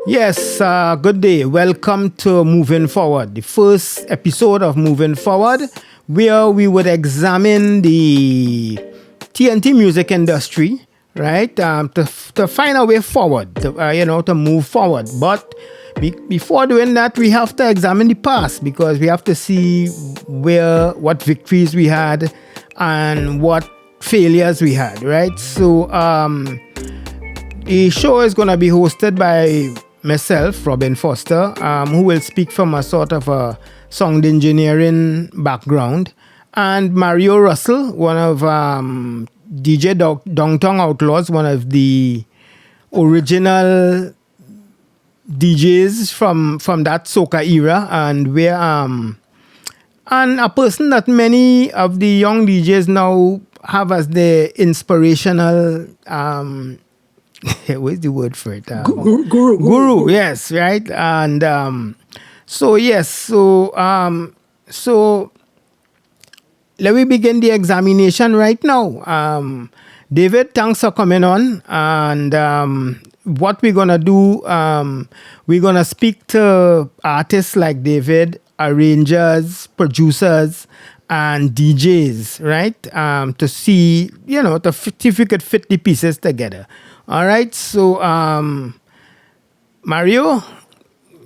Yes, good day. Welcome to Moving Forward, the first episode of Moving Forward, where we would examine the TNT music industry, right? To find a way forward, to move forward. But before doing that, we have to examine the past because we have to see what victories we had and what failures we had, right? So, the show is going to be hosted by myself, Robin Foster, who will speak from a sort of a sound engineering background, and Mario Russell, one of DJ Dongtong Outlaws, one of the original DJs from that soca era, and a person that many of the young DJs now have as their inspirational what's the word for it? Guru, yes, right. And so let me begin the examination right now. David, thanks for coming on. And what we're gonna do, we're gonna speak to artists like David, arrangers, producers, and DJs, right? To see, to see if we could fit the pieces together. All right, so Mario,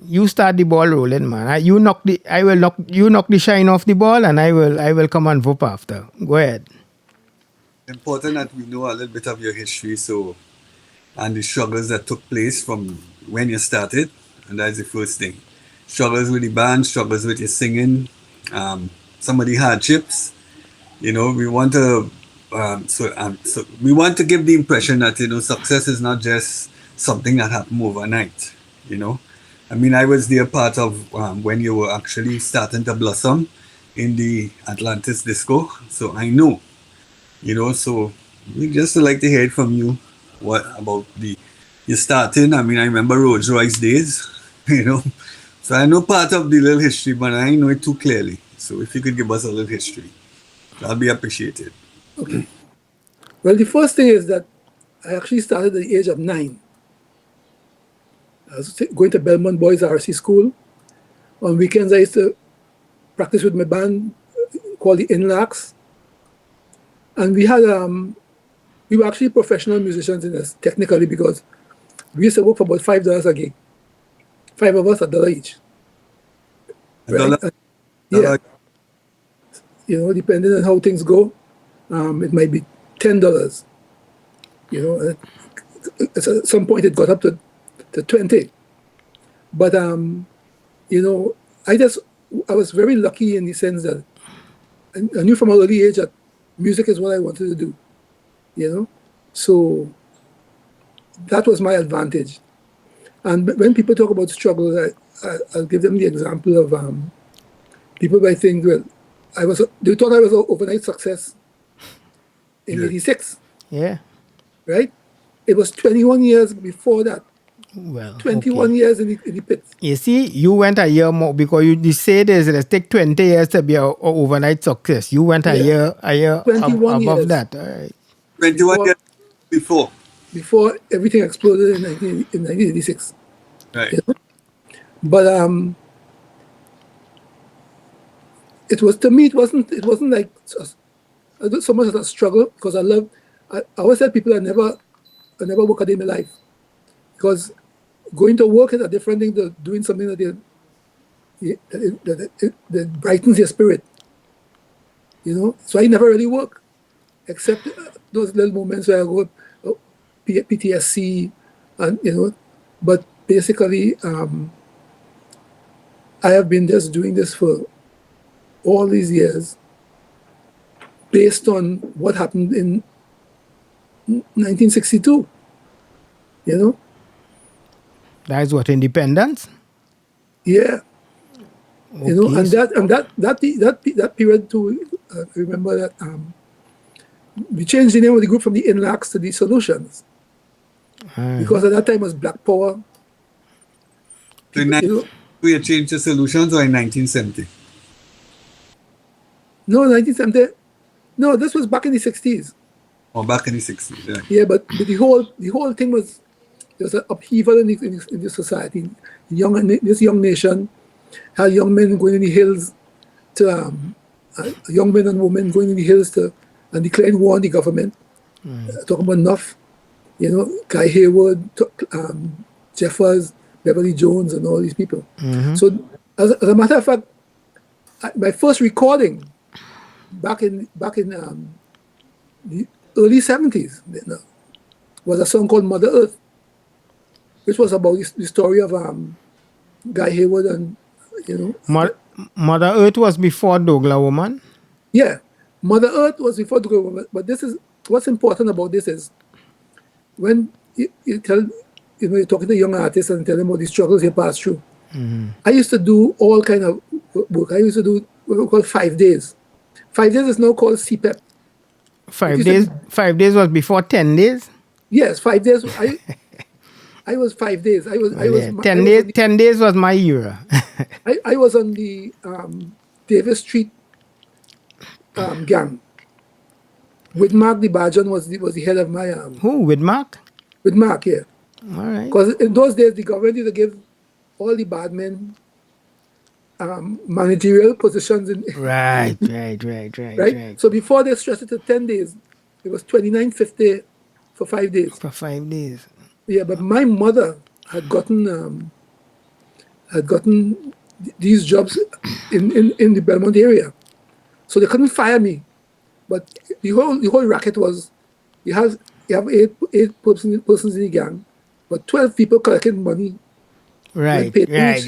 you start the ball rolling, man. You knock the shine off the ball, and I will come and whoop after. Go ahead. Important that we know a little bit of your history, and the struggles that took place from when you started, and that's the first thing. Struggles with the band, struggles with your singing, some of the hardships. We want to. So we want to give the impression that success is not just something that happened overnight. I was there part of when you were actually starting to blossom in the Atlantis disco, so I know. So we just like to hear it from you. What about you starting? I remember Rolls Royce days. So I know part of the little history, but I know it too clearly. So if you could give us a little history, that'll be appreciated. Okay. Well, the first thing is that I actually started at the age of 9. I was going to Belmont Boys RC School. On weekends, I used to practice with my band called the Inlax. And we were actually professional musicians in this, technically, because we used to work for about $5 a gig. 5 of us, $1 each. Right? Yeah. Depending on how things go, it might be $10. At some point it got up to 20. But I was very lucky in the sense that I knew from an early age that music is what I wanted to do. So that was my advantage. And when people talk about struggles, I'll give them the example of people might think, well, they thought I was an overnight success in 86. Yeah. Right? It was 21 years before that. Well, 21 years in the pit. You see, you went a year more because you say it take 20 years to be an overnight success. You went a year above years. that. All right. 21 years before. Before everything exploded in 1986. Right. But it was, to me, it wasn't like so much of a struggle, because I always tell people I never work a day in my life, because going to work is a different thing to doing something that brightens your spirit. So I never really work, except those little moments where I go PTSC, and but basically I have been just doing this for all these years based on what happened in 1962. That is what, independence? Yeah. Okay. And that period too. I remember that we changed the name of the group from the Inlax to the Solutions, because at that time it was Black Power. So we changed the Solutions, or in 1970? No, 1970. No, this was back in the 60s. Or back in the 60s. Yeah, but the whole thing was there's an upheaval in the society. This young nation had young men going in the hills to young men and women going in the hills and declaring war on the government. Talking about enough, Guy Hayward, Jeffers, Beverly Jones, and all these people. So, as a matter of fact, my first recording back in the early 70s was a song called Mother Earth, which was about the story of Guy Hayward and, Mother Earth was before Douglas Woman? Yeah, Mother Earth was before Douglas Woman. But this is what's important about this is when you tell, you're talking to young artists and tell them about the struggles you pass through. I used to do all kind of work. I used to do what we call 5 days. 5 days is now called CPEP. 5 days. 5 days was before 10 days. Yes, 5 days. I was 5 days. I was 10 days. 10 days was my era. I was on the Davis Street gang. With Mark the Bajan was the head of my Who? With Mark? With Mark, yeah. All right. Because in those days the government used to give all the bad men managerial positions in Right. right. So before they stretched it to 10 days, it was $29.50 for 5 days. For 5 days. Yeah, but my mother had gotten these jobs in the Belmont area, so they couldn't fire me. But the whole racket was you have eight persons in the gang, but 12 people collecting money. Right. Yeah. So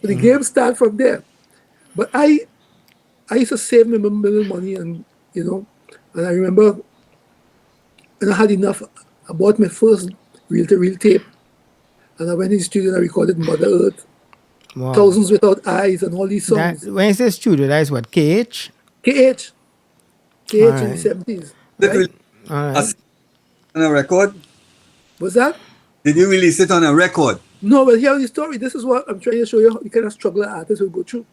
the game started from there. But I used to save my little money, and and I remember when I had enough, I bought my first reel-to-reel tape, and I went in the studio and I recorded Mother Earth, Wow. Thousands Without Eyes, and all these songs. When you say studio, that is what? KH? KH in Alright. the 70s. Did Right? you All right. on a record? Was that? Did you release it on a record? No, but here's the story. This is what I'm trying to show you, the kind of struggle that artists will go through.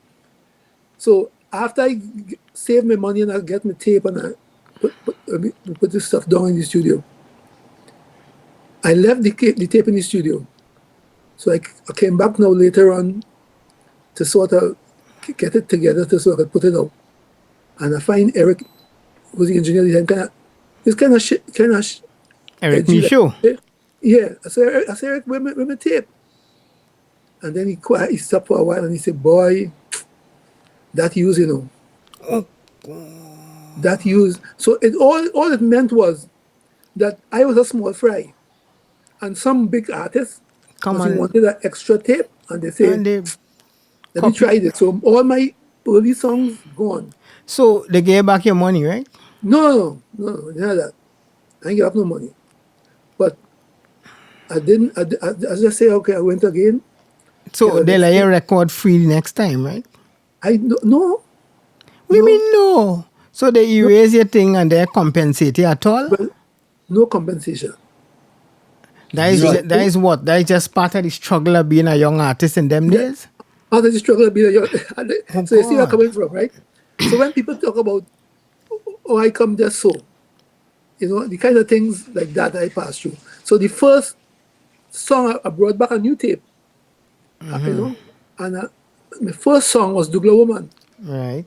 So after I save my money and I get my tape and I put this stuff down in the studio, I left the tape in the studio. So I came back now later on to sort of get it together to so I could put it out. And I find Eric, who's the engineer, Eric Michaud. Yeah, I said, Eric, where my tape? And then he stopped for a while and he said, boy, that use, that use. So all it meant was that I was a small fry. And some big artists wanted an extra tape, and they said, let me try this. So all my early songs gone. So they gave back your money, right? No, none of that. I didn't give up no money. But I didn't, I just say, okay, I went again. So they let you record free next time, right? No. What do you mean no? So they erase your thing and they compensate you at all? Well, no compensation. That is what? That is just part of the struggle of being a young artist in them days? Part of the struggle of being a young So you see where I'm coming from, right? So when people talk about, oh, I come just so, the kind of things like that I passed through. So the first song, I brought back a new tape, and my first song was Douglas Woman. Right.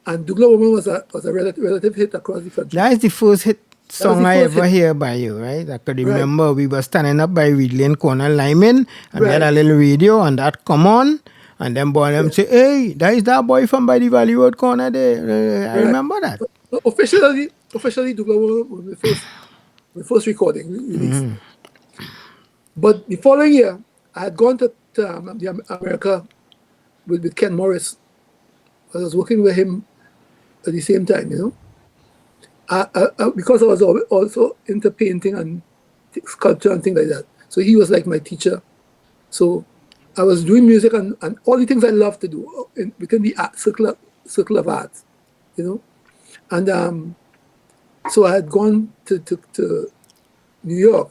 And Douglas Woman was a relative hit across the country. That is the first hit song I ever hear by you, right? I could remember we were standing up by Reed Lane Corner Lyman, and we had a little radio, and that come on, and then boy them say, hey, that is that boy from by the Valley Road corner there. I remember that. Officially, Douglas Woman was my first recording release. But the following year, I had gone to America with Ken Morris. I was working with him at the same time, because I was also into painting and sculpture and things like that. So he was like my teacher. So I was doing music and all the things I love to do within the circle of arts, And so I had gone to New York,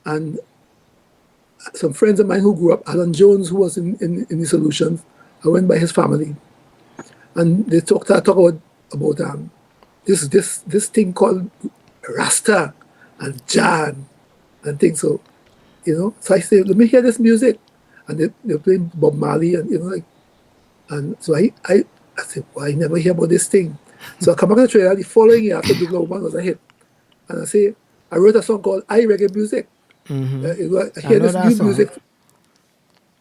and some friends of mine who grew up, Alan Jones, who was in the Solutions, I went by his family, and they talk about this thing called Rasta, and Jan and things. So, so I say, let me hear this music. And they're playing Bob Marley and, like, and so I said, well, I never hear about this thing. So I come back to Trinidad the following year after Douglas Woman was a hit. And I say, I wrote a song called I Reggae Music. I I hear know this that new song. music.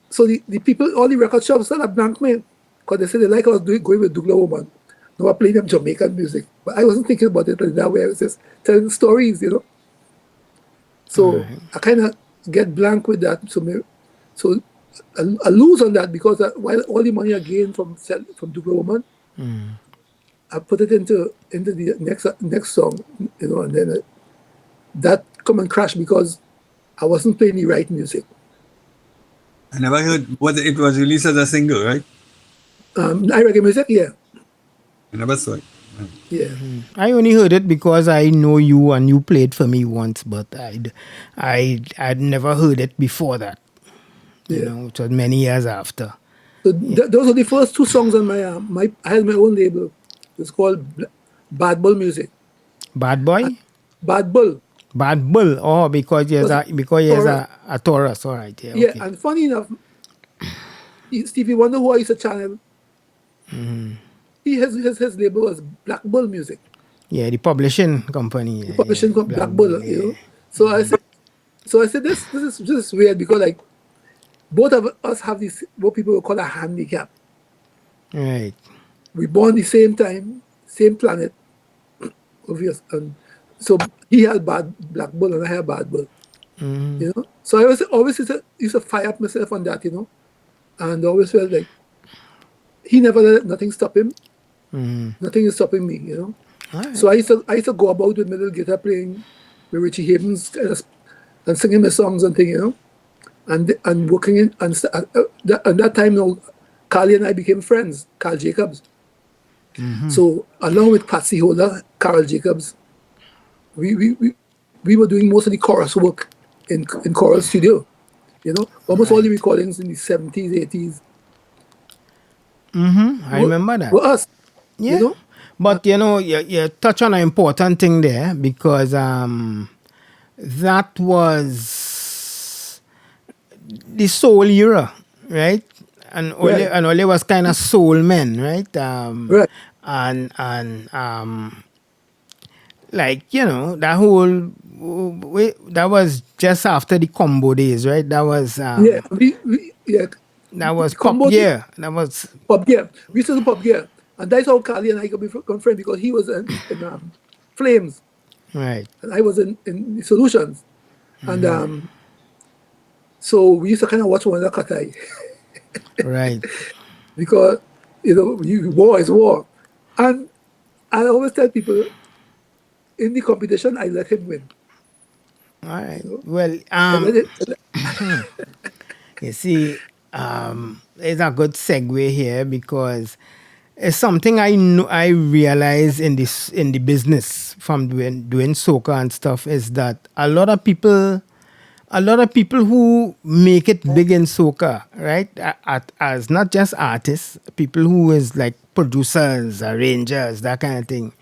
So the people, all the record shops started blank me. Because they said they like I was going with Douglas Woman. Now I playing them Jamaican music. But I wasn't thinking about it in that way. I was just telling stories. So I kind of get blank with that. So I lose on that because while all the money I gained from Douglas Woman, I put it into the next song, and then that come and crash because I wasn't playing the right music. I never heard what it was released as a single, right? I reggae music, yeah, I never saw it. yeah. I only heard it because I know you and you played for me once, but I'd never heard it before that. Yeah. It was many years after. So those are the first two songs on my. I had my own label. It's called Bad Bull Music. Bad Boy? Bad Bull. Bad Bull. Oh, because there's Taurus. a Taurus. All right. Yeah. Yeah, Okay. and funny enough, Stevie Wonder, who I used to channel, his label was Black Bull Music. Yeah, the publishing company. The publishing Yeah, Black Bull, yeah. So I said this is weird because like both of us have this what people would call a handicap. Right. We born the same time, same planet, obvious, and so he had bad Black Bull and I had bad Bull. So I was always used to fire up myself on that, and always felt like he never let nothing stop him. Nothing is stopping me. All right. So I used to go about with my little guitar playing with Richie Havens and singing my songs and things, and working in and that time now, Carly and I became friends. Carl Jacobs. So along with Patsy Holder, Carl Jacobs, we were doing most of the chorus work in Choral Studio. Almost all the recordings in the 70s, 80s. I remember that. Were us. Yeah. But you touch on an important thing there because that was the soul era, right? And Ole was kind of soul men, right? Right. And like that whole that was just after the combo days, right? That was Yeah, that was combo pop gear. That was Pop gear. We used to do pop gear. And that's how Carly and I become friends because he was in Flames right. and I was in Solutions. And so we used to kind of watch one another Katai Right. because, war is war. And I always tell people, in the competition, I let him win. All right. Well, I let it, you see, it's a good segue here because it's something I know I realize in the business from doing soca and stuff is that a lot of people who make it big in soca, right, as not just artists, people who is like producers, arrangers, that kind of thing,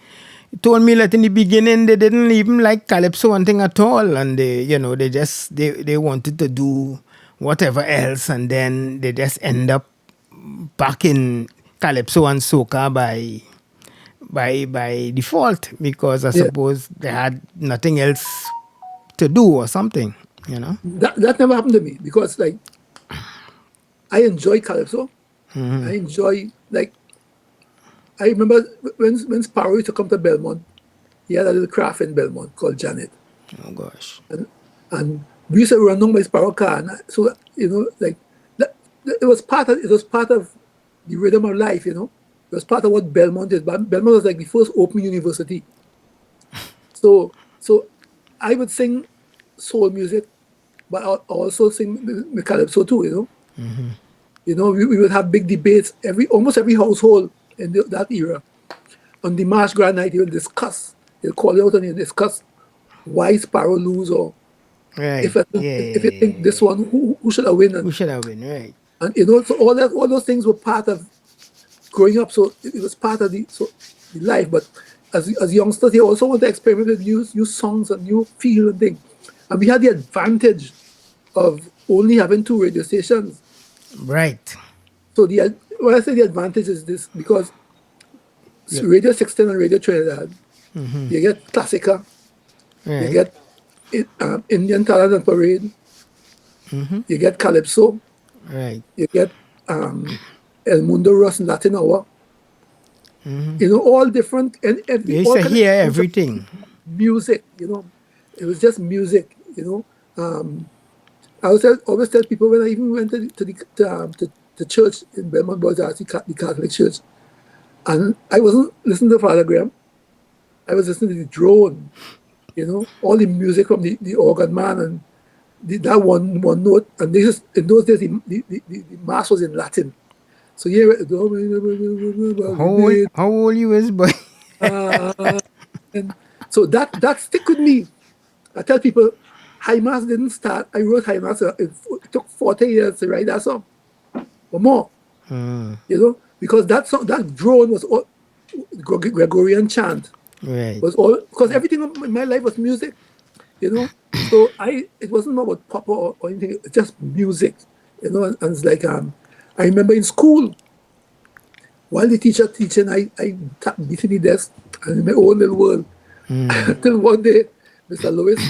told me that in the beginning they didn't even like calypso and thing at all, and they just they wanted to do whatever else, and then they just end up back in calypso and soca by default because I suppose they had nothing else to do or something. that never happened to me because, like, I enjoy calypso. I enjoy, like, I remember when Sparrow used to come to Belmont, he had a little craft in Belmont called Janet. Oh gosh. And we used to run down by Sparrow car. And so, like, it was part of the rhythm of life, It was part of what Belmont is. But Belmont was like the first open university. So I would sing soul music, but I also sing the calypso too, we would have big debates almost every household in that era. On the March Grand Night, they'll call you out and you'll discuss why Sparrow lose or Right. if you think this one, who should have win? Who should have been, right? And so all those things were part of growing up. So it was part of the life. But as youngsters, they also want to experiment with new songs and new feel and thing. And we had the advantage of only having two radio stations. Right. So when I say the advantage is this, because Yeah. Radio 16 and Radio Trinidad, you get Classica, you Right. get Indian Talent and Parade, you get Calypso, Right. you get El Mundo Ross and Latin Hour. All different and They used all to kind hear of everything. music. It was just music. I always tell people when I even went to the church in Belmont Boys the Catholic Church, and I wasn't listening to Father Graham. I was listening to the drone. All the music from the organ man and that one note. And this is in those days the mass was in Latin. So yeah, How old you is, boy? and so that stick with me. I tell people, High Mass didn't start. I wrote High Mass. It took 40 years to write that song, or more. Because that song, that drone was all Gregorian chant Right. was all, because everything in my life was music. So it wasn't about pop or anything. It's just music. And it's like I remember in school, while the teacher teaching, I tapped beating the desk and in my own little world. Until one day, Mr. Lewis,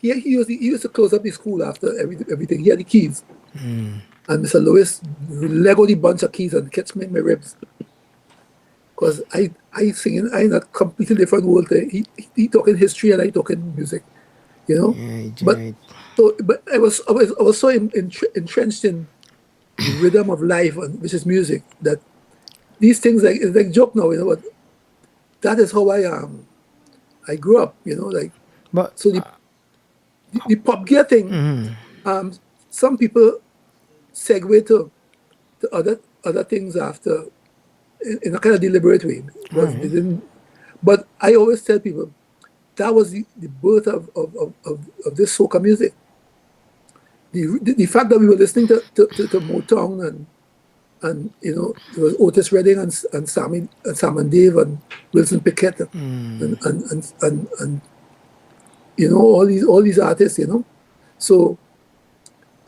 he used to close up the school after everything. He had the keys. And Mr. Lewis Lego the bunch of keys and catch me in my ribs. Because I singing, I in a completely different world there. He talking history and I talking music. Right. But Right. but I was so entrenched in the rhythm of life, which is music, that these things it's like joke now, but that is how I grew up, like. But So the pop gear thing, some people segue to other things after in a kind of deliberate way, because they didn't. But I always tell people that was the birth of this soca music. The fact that we were listening to Motown and there was Otis Redding and Sam and Dave and Wilson Pickett and all these artists, So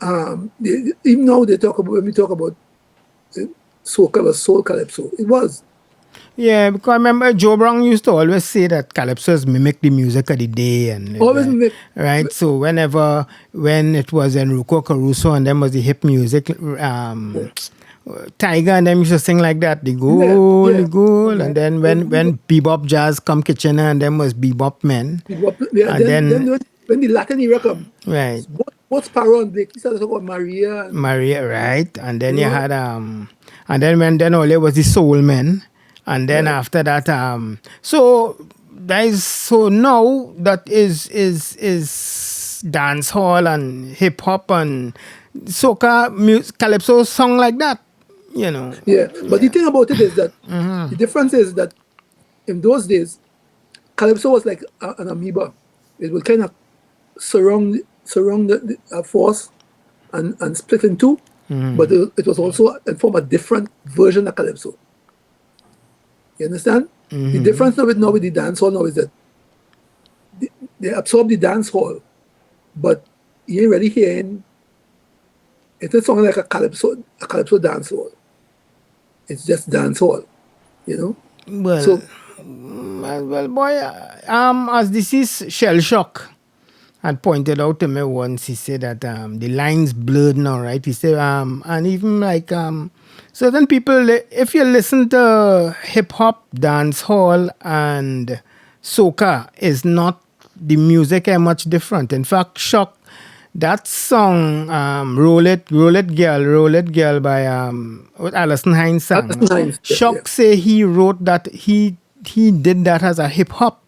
even now when we talk about soca was soul calypso. It was. yeah, because I remember Joe Brown used to always say that calypsos mimic the music of the day, and Always mimic. right. So when it was Enrico Caruso and then was the hip music, Tiger and them used to sing like that, the goal, Yeah. the goal, and then when bebop jazz come Kitchener and them was bebop men, Yeah, and then when the Latin era come, right. both Sparrow and Blake, he started talking about Maria. Maria, right? And then you Yeah. had and then all there was the soul men, and then after that so now that is dance hall and hip hop and soca music, calypso song like that, Yeah, but the thing about it is that the difference is that in those days, calypso was like an amoeba. It would kind of surround the force and split in two. But it was also form a different version of calypso. You understand? The difference now with the dance hall now is that they absorb the dance hall, but you ain't really hearing. It's not something like a calypso dance hall. It's just dance hall, Well, So well, boy, as this is shell shock had pointed out to me once, he said that the lines blurred now, right? He said, and even like certain people, if you listen to hip hop, dance hall, and soca, is not the music are much different. In fact, shock. That song, Roll It Girl by what Alison Hines sang. Alison Hines, yeah, Shock say he wrote that he did that as a hip hop.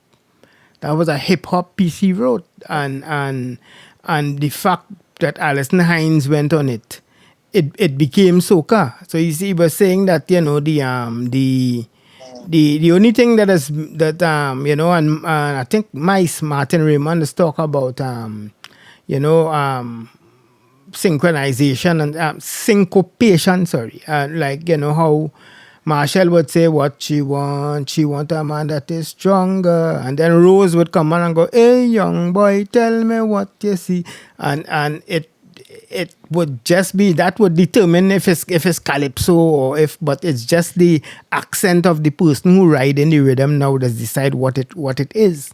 That was a hip hop piece he wrote, and the fact that Alison Hines went on it became soca. So you see, he was saying that the only thing and I think Martin Raymond is talk about synchronization and syncopation. Sorry, like how Marshall would say what she want a man that is stronger. And then Rose would come on and go, hey young boy, tell me what you see. And it would just be that would determine if it's calypso or if, but it's just the accent of the person who ride in the rhythm now that decide what it is.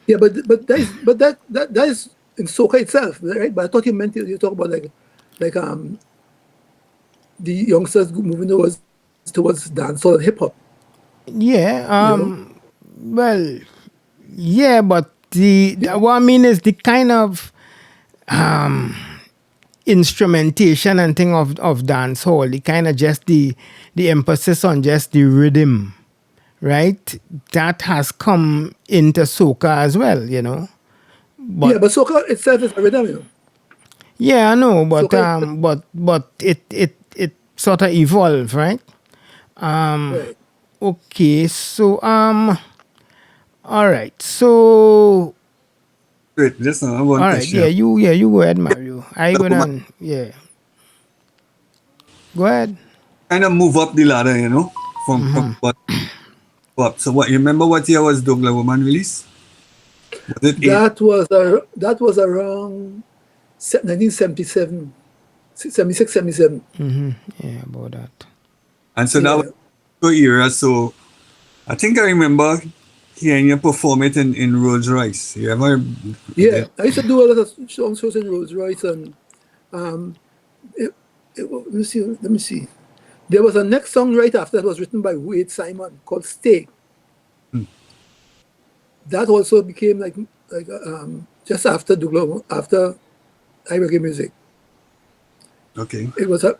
Yeah, but that is in soca itself, right? But I thought you meant you talk about like the youngsters moving towards dancehall and hip hop. Yeah. You know? Well, yeah, but what I mean is the kind of instrumentation and thing of dance hall, the kind of just the emphasis on just the rhythm, right? That has come into soca as well, you know. Yeah, but soca itself is a rhythm, you know. Yeah, I know, but Soca is it sort of evolved, right? right. Okay, so all right, so Wait, just one all right, question. you go ahead, Mario. I The woman gonna go ahead. kind of move up the ladder, from what up. So what? You remember what year was Douglas Woman released? Was it eight? That was around 1977, 76, 77. Yeah, about that. And so that was Yeah, your era. So I think I remember hearing you perform it in Rolls Royce. You ever yeah. did? I used to do a lot of shows in Rolls Royce, and it, let me see. There was a next song right after that was written by Wade Simon called "Stay." That also became like just after after reggae music. Okay. It was a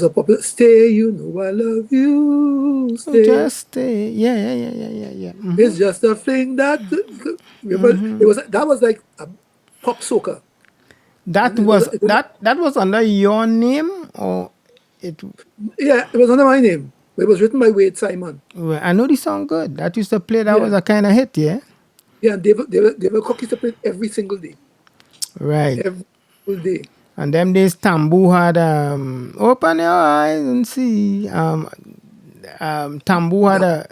popular "Stay." You know I love you. Stay. Just yeah. It's just a thing that remember that was like a pop soca, That and was that was under your name or it? yeah, it was under my name. It was written by Wade Simon. Well, I know the song good. That used to play. That was Yeah, a kind of hit, yeah. yeah. And David Cook used to play it every single day, Right. every single day. And them days, Tambu had open your eyes and see. Tambu had That,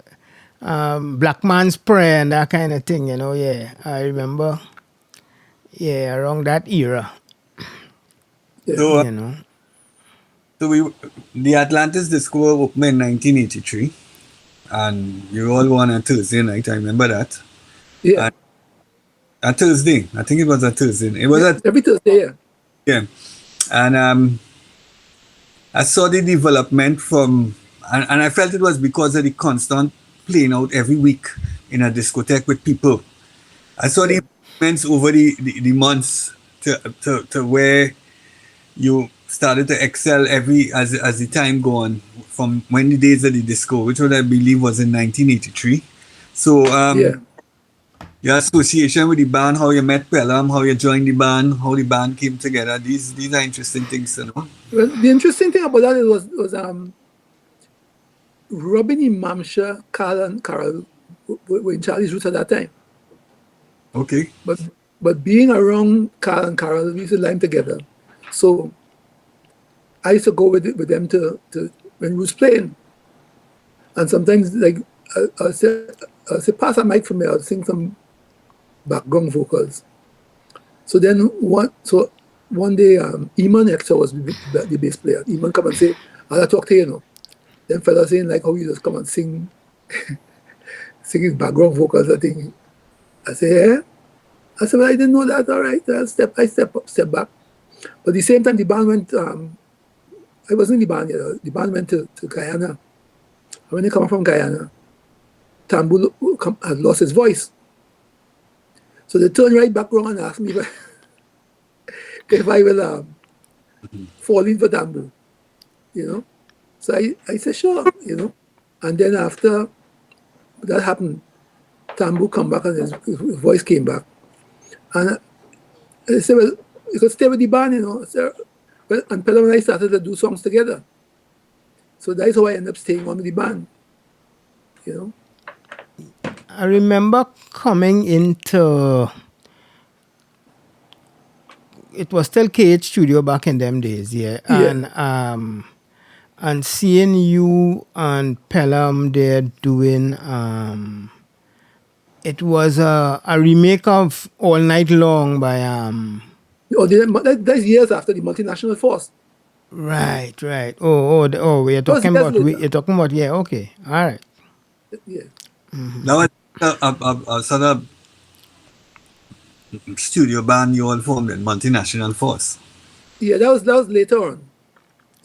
a black man's prayer and that kind of thing. You know, yeah. I remember. Yeah, around that era. yeah, So, You know. so the Atlantis Disco opened in 1983, and you all won on Thursday night. I remember that. yeah, And a Thursday, I think it was a Thursday. It was yeah. a Every Thursday, yeah. yeah, and I saw the development and I felt it was because of the constant playing out every week in a discotheque with people. I saw the improvements over the months to where you started to excel as the time go on from when the days of the disco, which what I believe was in 1983. So Yeah. your association with the band, how you met Pelham, how you joined the band, how the band came together. These are interesting things, Well, the interesting thing about that was Robin Imamsha, Carl and Carol were in Charlie's Roots at that time. Okay. But being around Carl and Carol, we used to line together. So I used to go with them to when we was playing. And sometimes like I'll say pass a mic for me, I'll sing some background vocals. So then one day Eamon Extra was the bass player. Eamon come and say, I'll talk to you, Then fella saying like how you just come and sing his background vocals, I think. I say, yeah. I said, well, I didn't know that. All right, I step back. But at the same time, the band went. I wasn't in the band yet. The band went to Guyana. And when they come from Guyana, Tambu had lost his voice. So they turned right back around and asked me if I will fall in for Tambu, So I said, sure, And then after that happened, Tambu come back and his voice came back. And I said, well, you could stay with the band, So, well, and Pelham and I started to do songs together. So that's how I ended up staying on with the band, I remember coming into. It was still KH Studio back in them days, yeah. Yeah. And And seeing you and Pelham there doing it was a remake of All Night Long by That's years after the multinational force. right. Oh, we're That was talking years about later. you're talking about, yeah, okay. All right. Yeah. That was a sort of studio band you all formed in multinational force. Yeah, that was later on.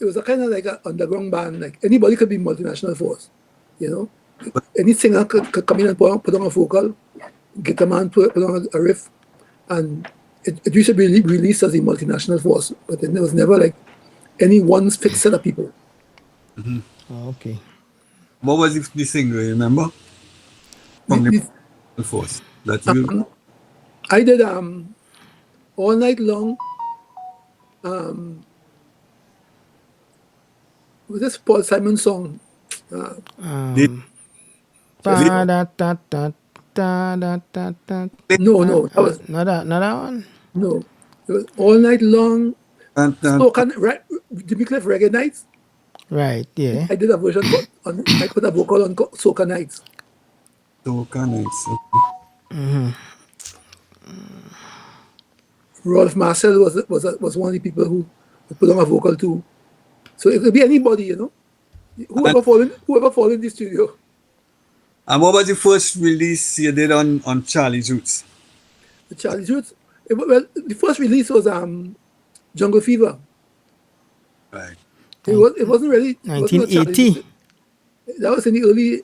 It was a kind of like an underground band. Like anybody could be multinational force, you know. Any singer could come in and put on a vocal, guitar man put on a riff, and it used to be released as a multinational force. But then there was never like any one fixed set of people. Oh, okay. What was the single, you remember? We, From the we, multinational force that you. I did all night long. Was this Paul Simon song? Did, Just did, Da da da da da da da da. no, that was Not that one. no. It was all night long. and, Soca, Jimmy Cliff Reggae Nights. Right, yeah. I did a version called, I put a vocal on Soca Nights. soca nights. Rolf Marcel was one of the people who put on a vocal too. So it could be anybody, you know, whoever fall in the studio. And what was the first release you did on Charlie's Roots? The Charlie Roots. Well, the first release was Jungle Fever. Right. It wasn't really it wasn't a Charlie 1980. Roots. That was in the early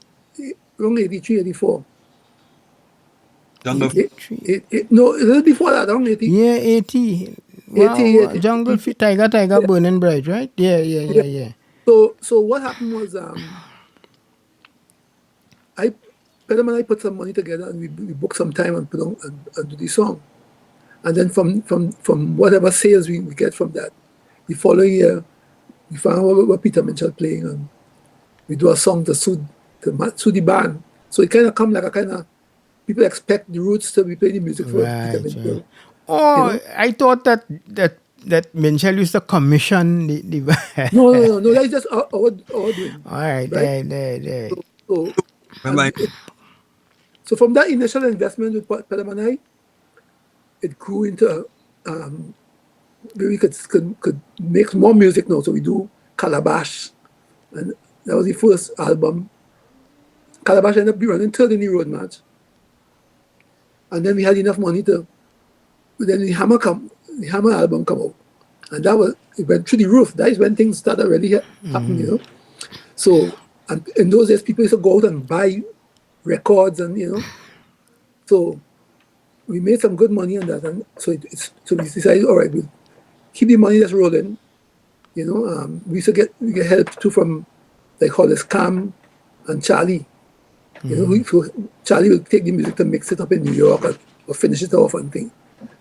around 83, 84. Jungle No, a little before that, around 80. Yeah, 80. 80, Wow, Jungle Fever, Tiger, Burning Bright, right? Yeah. So what happened was Pedram and I put some money together and we booked some time and put on and do the song. And then from whatever sales we get from that, the following year we found out what Peter Mitchell playing and we do a song to suit the band. So it kind of come like a kind of people expect the Roots to be playing the music for Peter Mitchell. Right. Oh, You know? I thought that Minchell used to commission the No. That's just our doing. All right, Right? there. So Remember, so from that initial investment with Pedram and I, it grew into where we could make more music now. So we do Calabash, and that was the first album. Calabash ended up running third in the road match, and then we had enough money to. Then the Hammer album come out, and it went through the roof. That is when things started really happening, you know. So, and in those days, people used to go out and buy records, and you know, so we made some good money on that, and so we decided, all right, we'll keep the money that's rolling. You know, we used to get help too from like Hollis Cam and Charlie. You know, so Charlie will take the music to mix it up in New York or finish it off and thing.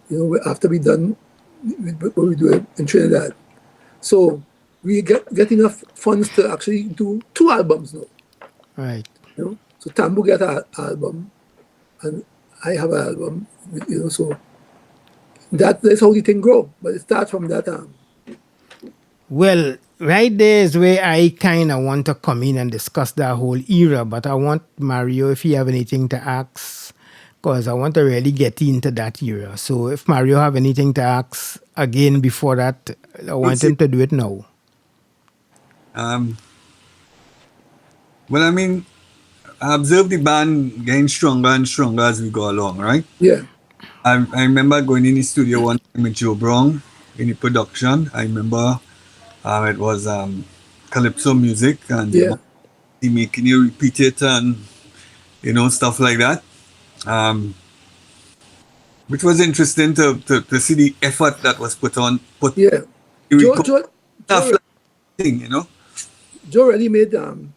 You know, after we done what we do in Trinidad. So we get enough funds to actually do 2 albums now. Right. You know, so Tambu get an album, and I have an album. You know, so that's how the thing grow. But it starts from that. Well, right there is where I kind of want to come in and discuss that whole era, but I want Mario, if you have anything to ask, because I want to really get into that era. So if Mario have anything to ask again before that, I want him to do it now. well, I mean, I observed the band getting stronger and stronger as we go along, right? Yeah. I remember going in the studio one time with Joe Brown in the production. I remember it was calypso music and Yeah. he making you repeat it and you know stuff like that, which was interesting to see the effort that was put Yeah. Joe thing, you know. Joe really made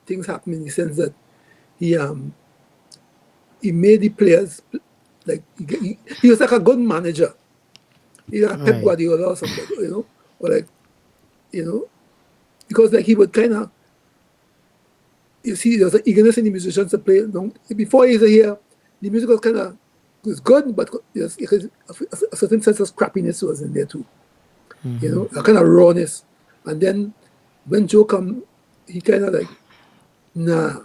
things happen in the sense that he made the players like he was like a good manager. He's like a Pep Right. Guardiola or something, you know, or like, you know, because like he would kind of, you see, there's an eagerness in the musicians to play. Before he's here, the music was good, but there's a certain sense of scrappiness was in there too. You know, a kind of rawness. And then when Joe come he kind of like, nah,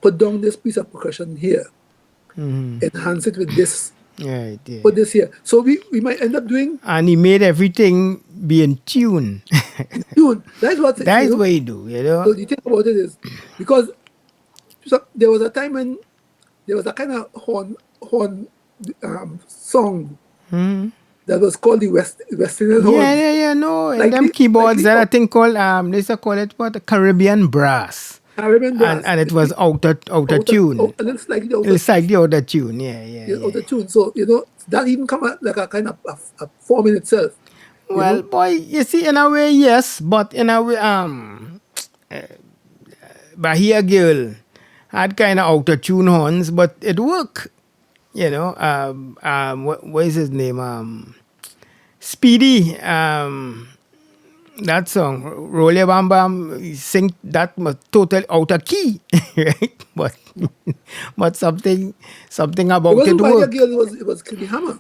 put down this piece of percussion here, enhance it with this, Right, yeah. put this here. So we might end up doing And he made everything be in tune. tune. That's what That's what he do, you know. So the thing about it is because there was a time when there was a kind of horn song that was called the Western horn. Yeah, no. And Like them the- keyboards, like the- that I think called, they used to call it what? Caribbean brass. Caribbean brass. And it was out of tune. A little slightly It's like the out of tune, yeah. out of tune. So that even come out like a kind of a form in itself. Well, boy, you see, in a way, yes, but in a way, Bahia Girl had kind of out-of-tune horns, but it worked. You know, what is his name? Speedy. That song, Roll Your Bam Bam, he sing that was totally out of key, right? But something about It wasn't it Bahia worked. Girl. It was the hammer.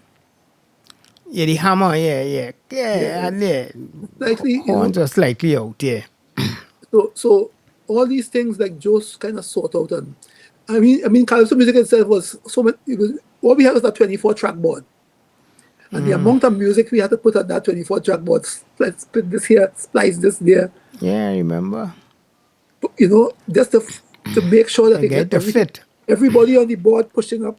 Yeah, the hammer, yeah. And yeah, Slightly, horns are slightly out, yeah. So all these things like Joe's kind of sort out, and I mean, Calypso music itself was so much. What we had was a 24-track board, and the amount of music we had to put on that 24-track board, split this here, splice this there, Yeah, I remember. just to make sure that they Get get the everything. fit. Everybody on the board pushing up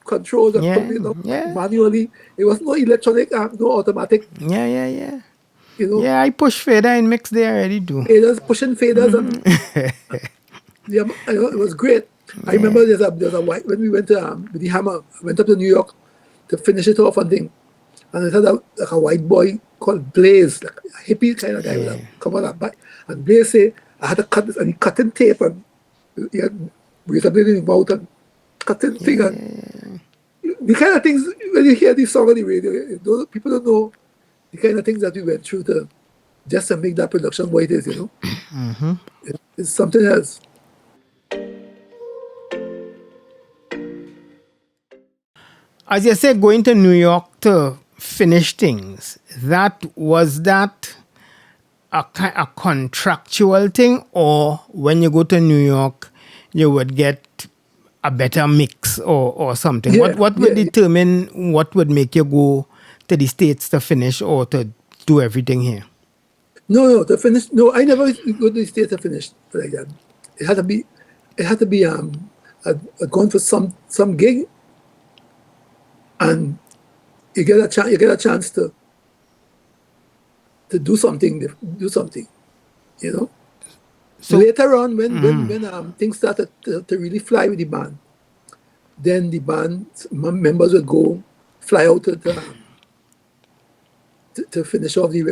controls and Yeah, putting it up yeah. manually. It was no electronic, no automatic. Yeah. You know, Yeah, I push fader in mix there already too. faders, pushing faders, and yeah, it was great. I remember there's a white when we went to with the hammer. I went up to New York to finish it off and thing, and I had like a white boy called Blaze, like a hippie kind of guy with a come on that bike. And Blaze say I had to cut this, and he cutting tape and he had something in his mouth and cutting thing and the kind of things when you hear this song on the radio, people don't know the kind of things that we went through just to make that production what it is. It's something else. As you said, going to New York to finish things, was that a contractual thing, or when you go to New York, you would get a better mix or something? Yeah, What would determine what would make you go to the States to finish or to do everything here? No, to finish. No, I never go to the States to finish like that. It had to be I'd gone for some gig, and you get a chance to do something, So later on, when things started to really fly with the band, then the band members would go fly out to finish off the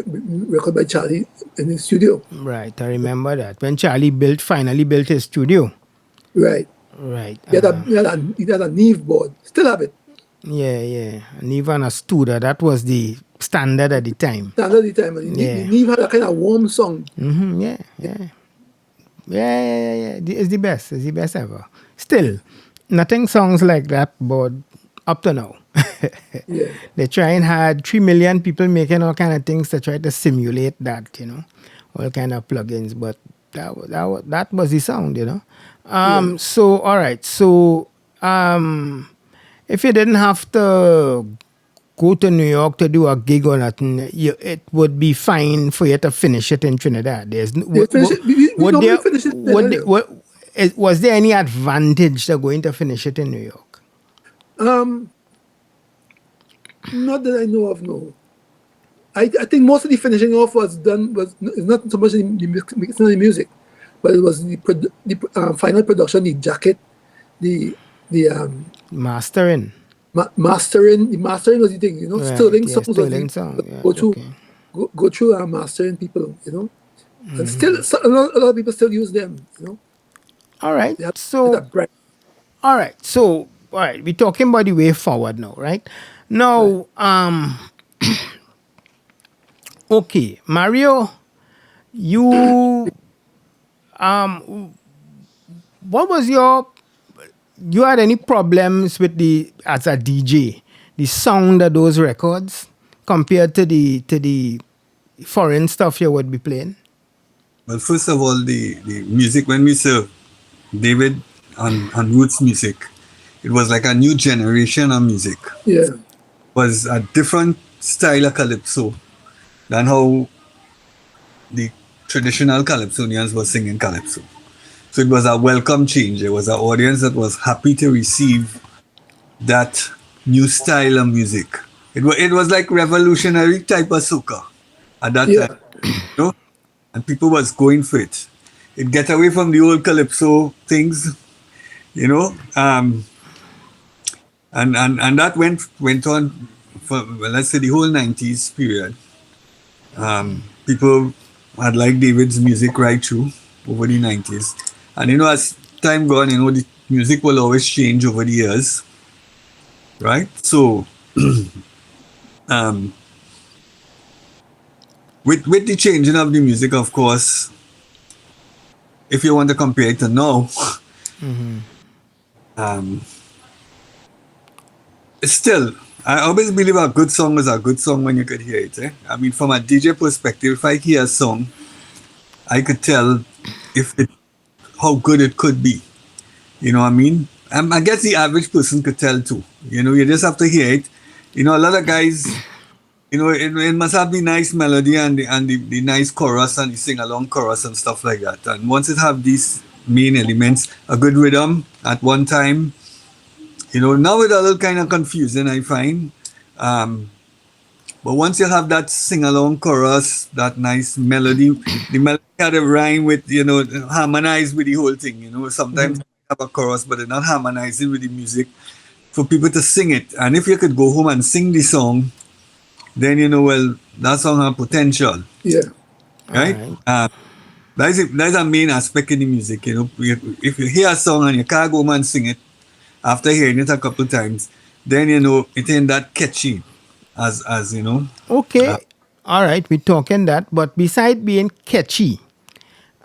record by Charlie in the studio. Right, I remember that when Charlie finally built his studio. Right. He had a Neve board. Still have it. Yeah. And even a Studer, that was the standard at the time. Standard at the time. And Neve had a kind of warm song. Yeah. It's the best ever. Still, nothing songs like that, but up to now. Yeah. They try and had 3 million people making all kind of things to try to simulate that, all kind of plugins, but that was the sound, So, all right. So, if you didn't have to go to New York to do a gig or nothing, it would be fine for you to finish it in Trinidad. Was there any advantage to going to finish it in New York? Not that I know of, no. I think most of the finishing off was not so much in the music, but it was the final production, the jacket, the mastering. Mastering. The mastering was the thing, Right, Sterling yeah, songs. Sterling song. Yeah, go through mastering people, and still a lot of people still use them, All right. All right. We're talking about the way forward now, right? Now, okay, Mario, you, what was you had any problems with as a DJ, the sound of those records compared to the foreign stuff you would be playing? Well, first of all, the music when we serve David on Roots music, it was like a new generation of music. Yeah, Was a different style of calypso than how the traditional calypsonians were singing calypso. So it was a welcome change. It was an audience that was happy to receive that new style of music. It was like revolutionary type of soca at that time, yeah, you know, and people was going for it. It get away from the old calypso things, you know, and that went on for, well, let's say, the whole 90s period. People had liked David's music right through over the 90s. And, as time gone, the music will always change over the years, right? So, um, with the changing of the music, of course, if you want to compare it to now, um, it's still, I always believe a good song is a good song when you could hear it. Eh? I mean, from a DJ perspective, if I hear a song, I could tell if it how good it could be. You know what I mean? I guess the average person could tell too. You just have to hear it. A lot of guys, it must have the nice melody and the nice chorus and the sing along chorus and stuff like that. And once it have these main elements, a good rhythm at one time, now it's a little kind of confusing, I find. Um, but once you have that sing along chorus, that nice melody, the melody had a rhyme with, harmonize with the whole thing. Sometimes mhm, you have a chorus, but they're not harmonizing with the music for people to sing it. And if you could go home and sing the song, then well, that song has potential, yeah. All right? right. That's a main aspect in the music. If you hear a song and you can't go home and sing it after hearing it a couple of times, then it ain't that catchy as Okay. All right. We're talking that. But beside being catchy,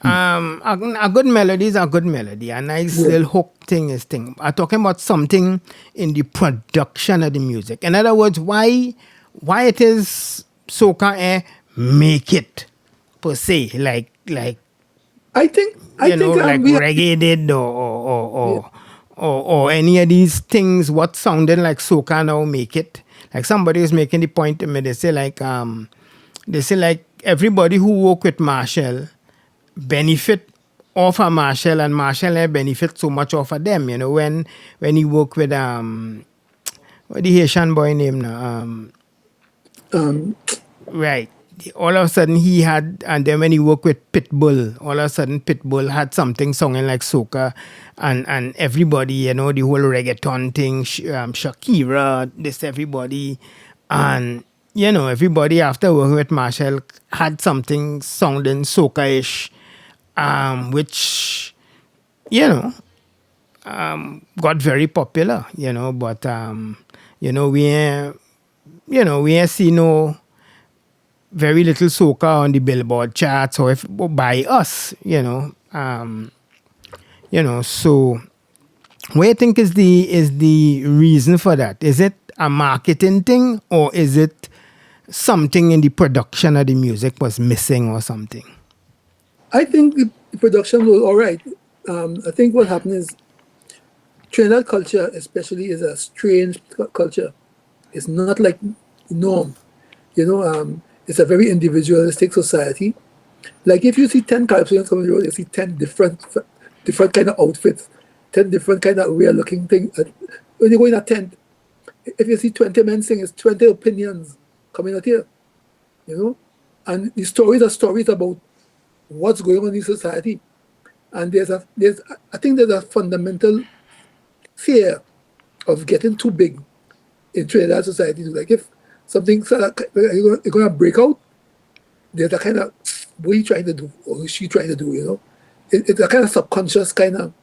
a good melody is a good melody. A nice Yeah. little hook thing is thing. I'm talking about something in the production of the music. In other words, why it is soca make it per se, like like We have, reggae did yeah, or any of these things what sounded like soca now make it. Like somebody is making the point to me, they say like everybody who work with Marshall benefit off of Marshall, and Marshall benefit so much off of them, when he work with what the Haitian boy name now, um, right. All of a sudden he had, and then when he worked with Pitbull, all of a sudden Pitbull had something sounding like soca, and everybody, the whole reggaeton thing, Shakira, this everybody, and everybody after working with Marshall had something sounding soca-ish, which you know got very popular, but we ain't, we ain't see no very little soca on the Billboard charts, or if by us, so what do you think is the reason for that? Is it a marketing thing, or is it something in the production of the music was missing or something? I think the production was all right. I think what happened is Trinidad culture, especially, is a strange culture. It's not like norm. It's a very individualistic society. Like if you see 10 Calypsonians coming on the road, you see 10 different kind of outfits, 10 different kind of weird looking things. When you go in a tent, if you see 20 men sing, it's 20 opinions coming out here, you know? And the stories are stories about what's going on in society. And I think there's a fundamental fear of getting too big in Trinidad society. Like if something you're going to break out, there's a kind of, what are you trying to do? Or is she trying to do, it's a kind of subconscious kind of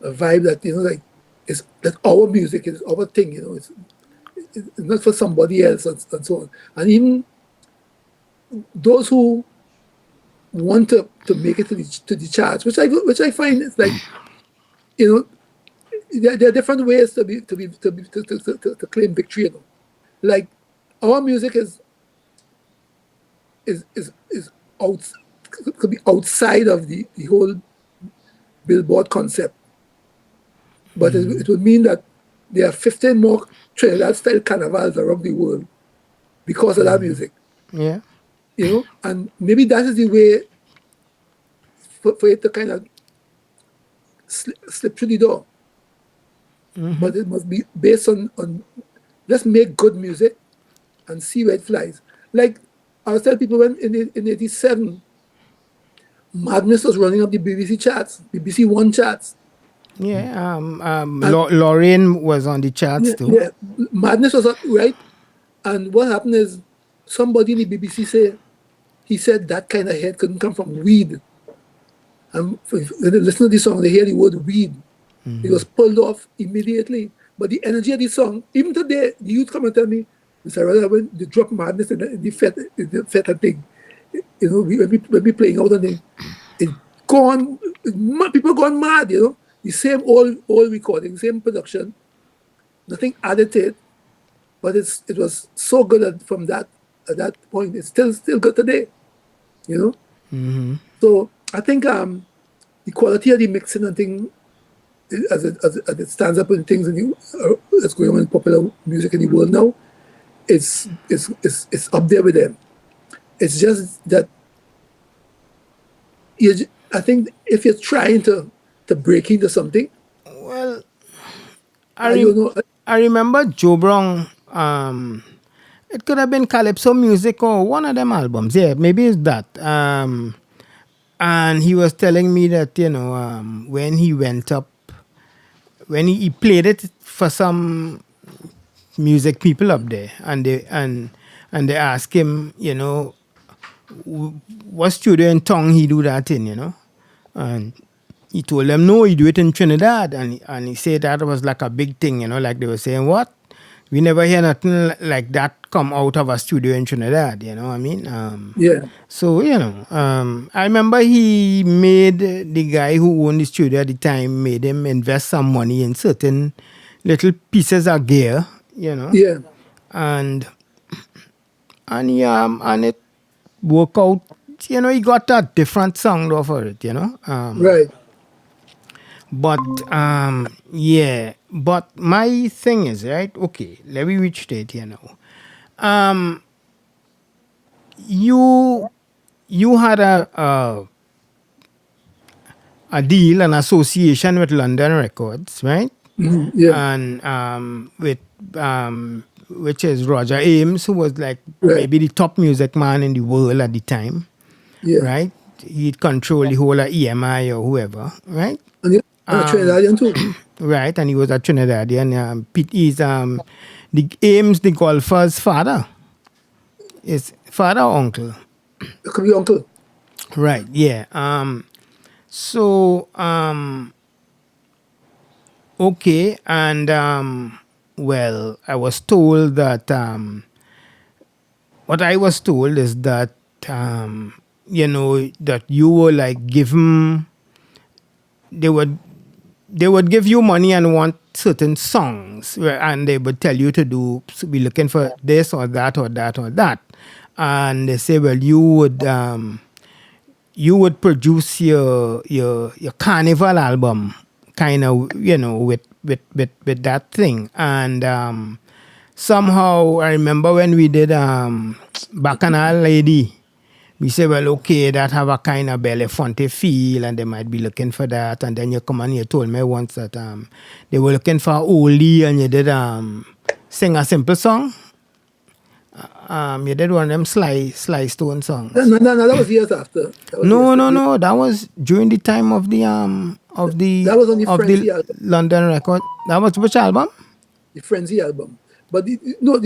a vibe that, like, it's that our music is our thing, it's not for somebody else, and so on. And even those who want to make it to the charts, which I find is like, there are different ways to claim victory. Like our music is out could be outside of the whole Billboard concept. But it would mean that there are 15 more Trinidad-style carnivals around the world because of that music. Yeah. And maybe that is the way for it to kind of slip through the door. But it must be based on let's make good music and see where it flies. Like I was telling people when in 87, Madness was running up the BBC charts, BBC One charts. Yeah. Lorraine was on the charts too. Yeah, Madness was up, right? And what happened is somebody in the BBC he said that kind of head couldn't come from weed. And when they listen to the song, they hear the word weed. It was pulled off immediately. But the energy of the song, even today, the youth come and tell me, Mr. Rudder, when they drop Madness in the feta thing, when we playing out and it gone, people gone mad, The same old recording, same production, nothing added to it, but it was so good from at that point. It's still good today, So I think the quality of the mixing and thing, as it stands up in things that's going on in popular music in the world now, it's up there with them. It's just that I think if you're trying to break into something, well, I don't know. I remember Joe Brown. It could have been Calypso Music or one of them albums. Yeah, maybe it's that. And he was telling me that when he went up, when he played it for some music people up there, and they asked him, what studio in tongue he do that in, and he told them no, he do it in Trinidad, and he said that was like a big thing, like they were saying, what? We never hear nothing like that come out of a studio in Trinidad, what I mean? Yeah. So, I remember he made the guy who owned the studio at the time, made him invest some money in certain little pieces of gear, Yeah. And it worked out, he got a different sound off of it, Right. But yeah, but my thing is, right, okay, let me reach straight here now. You had a deal, an association with London Records, right? Yeah. And with which is Roger Ames, who was like maybe the top music man in the world at the time, right? He'd control the whole of EMI or whoever, right? And a Trinidadian too. Right, and he was a Trinidadian. Pete is the Ames, the golfer's father. Is father or uncle? It could be uncle. Right, yeah. So, okay, and well, I was told that what I was told is that that you were like given, they would give you money and want certain songs, and they would tell you to be looking for this or that or that or that, and they say, well, you would produce your carnival album, kind of, with that thing, and somehow I remember when we did Bacchanal Lady. We say, well, okay, that have a kind of Belafonte feel, and they might be looking for that. And then you come and you told me once that they were looking for oldie, and you did sing a simple song. You did one of them Sly Stone songs. No, that was years after. No, that was during the time of the that was on the Frenzy album. London record. That was which album? The Frenzy album. But the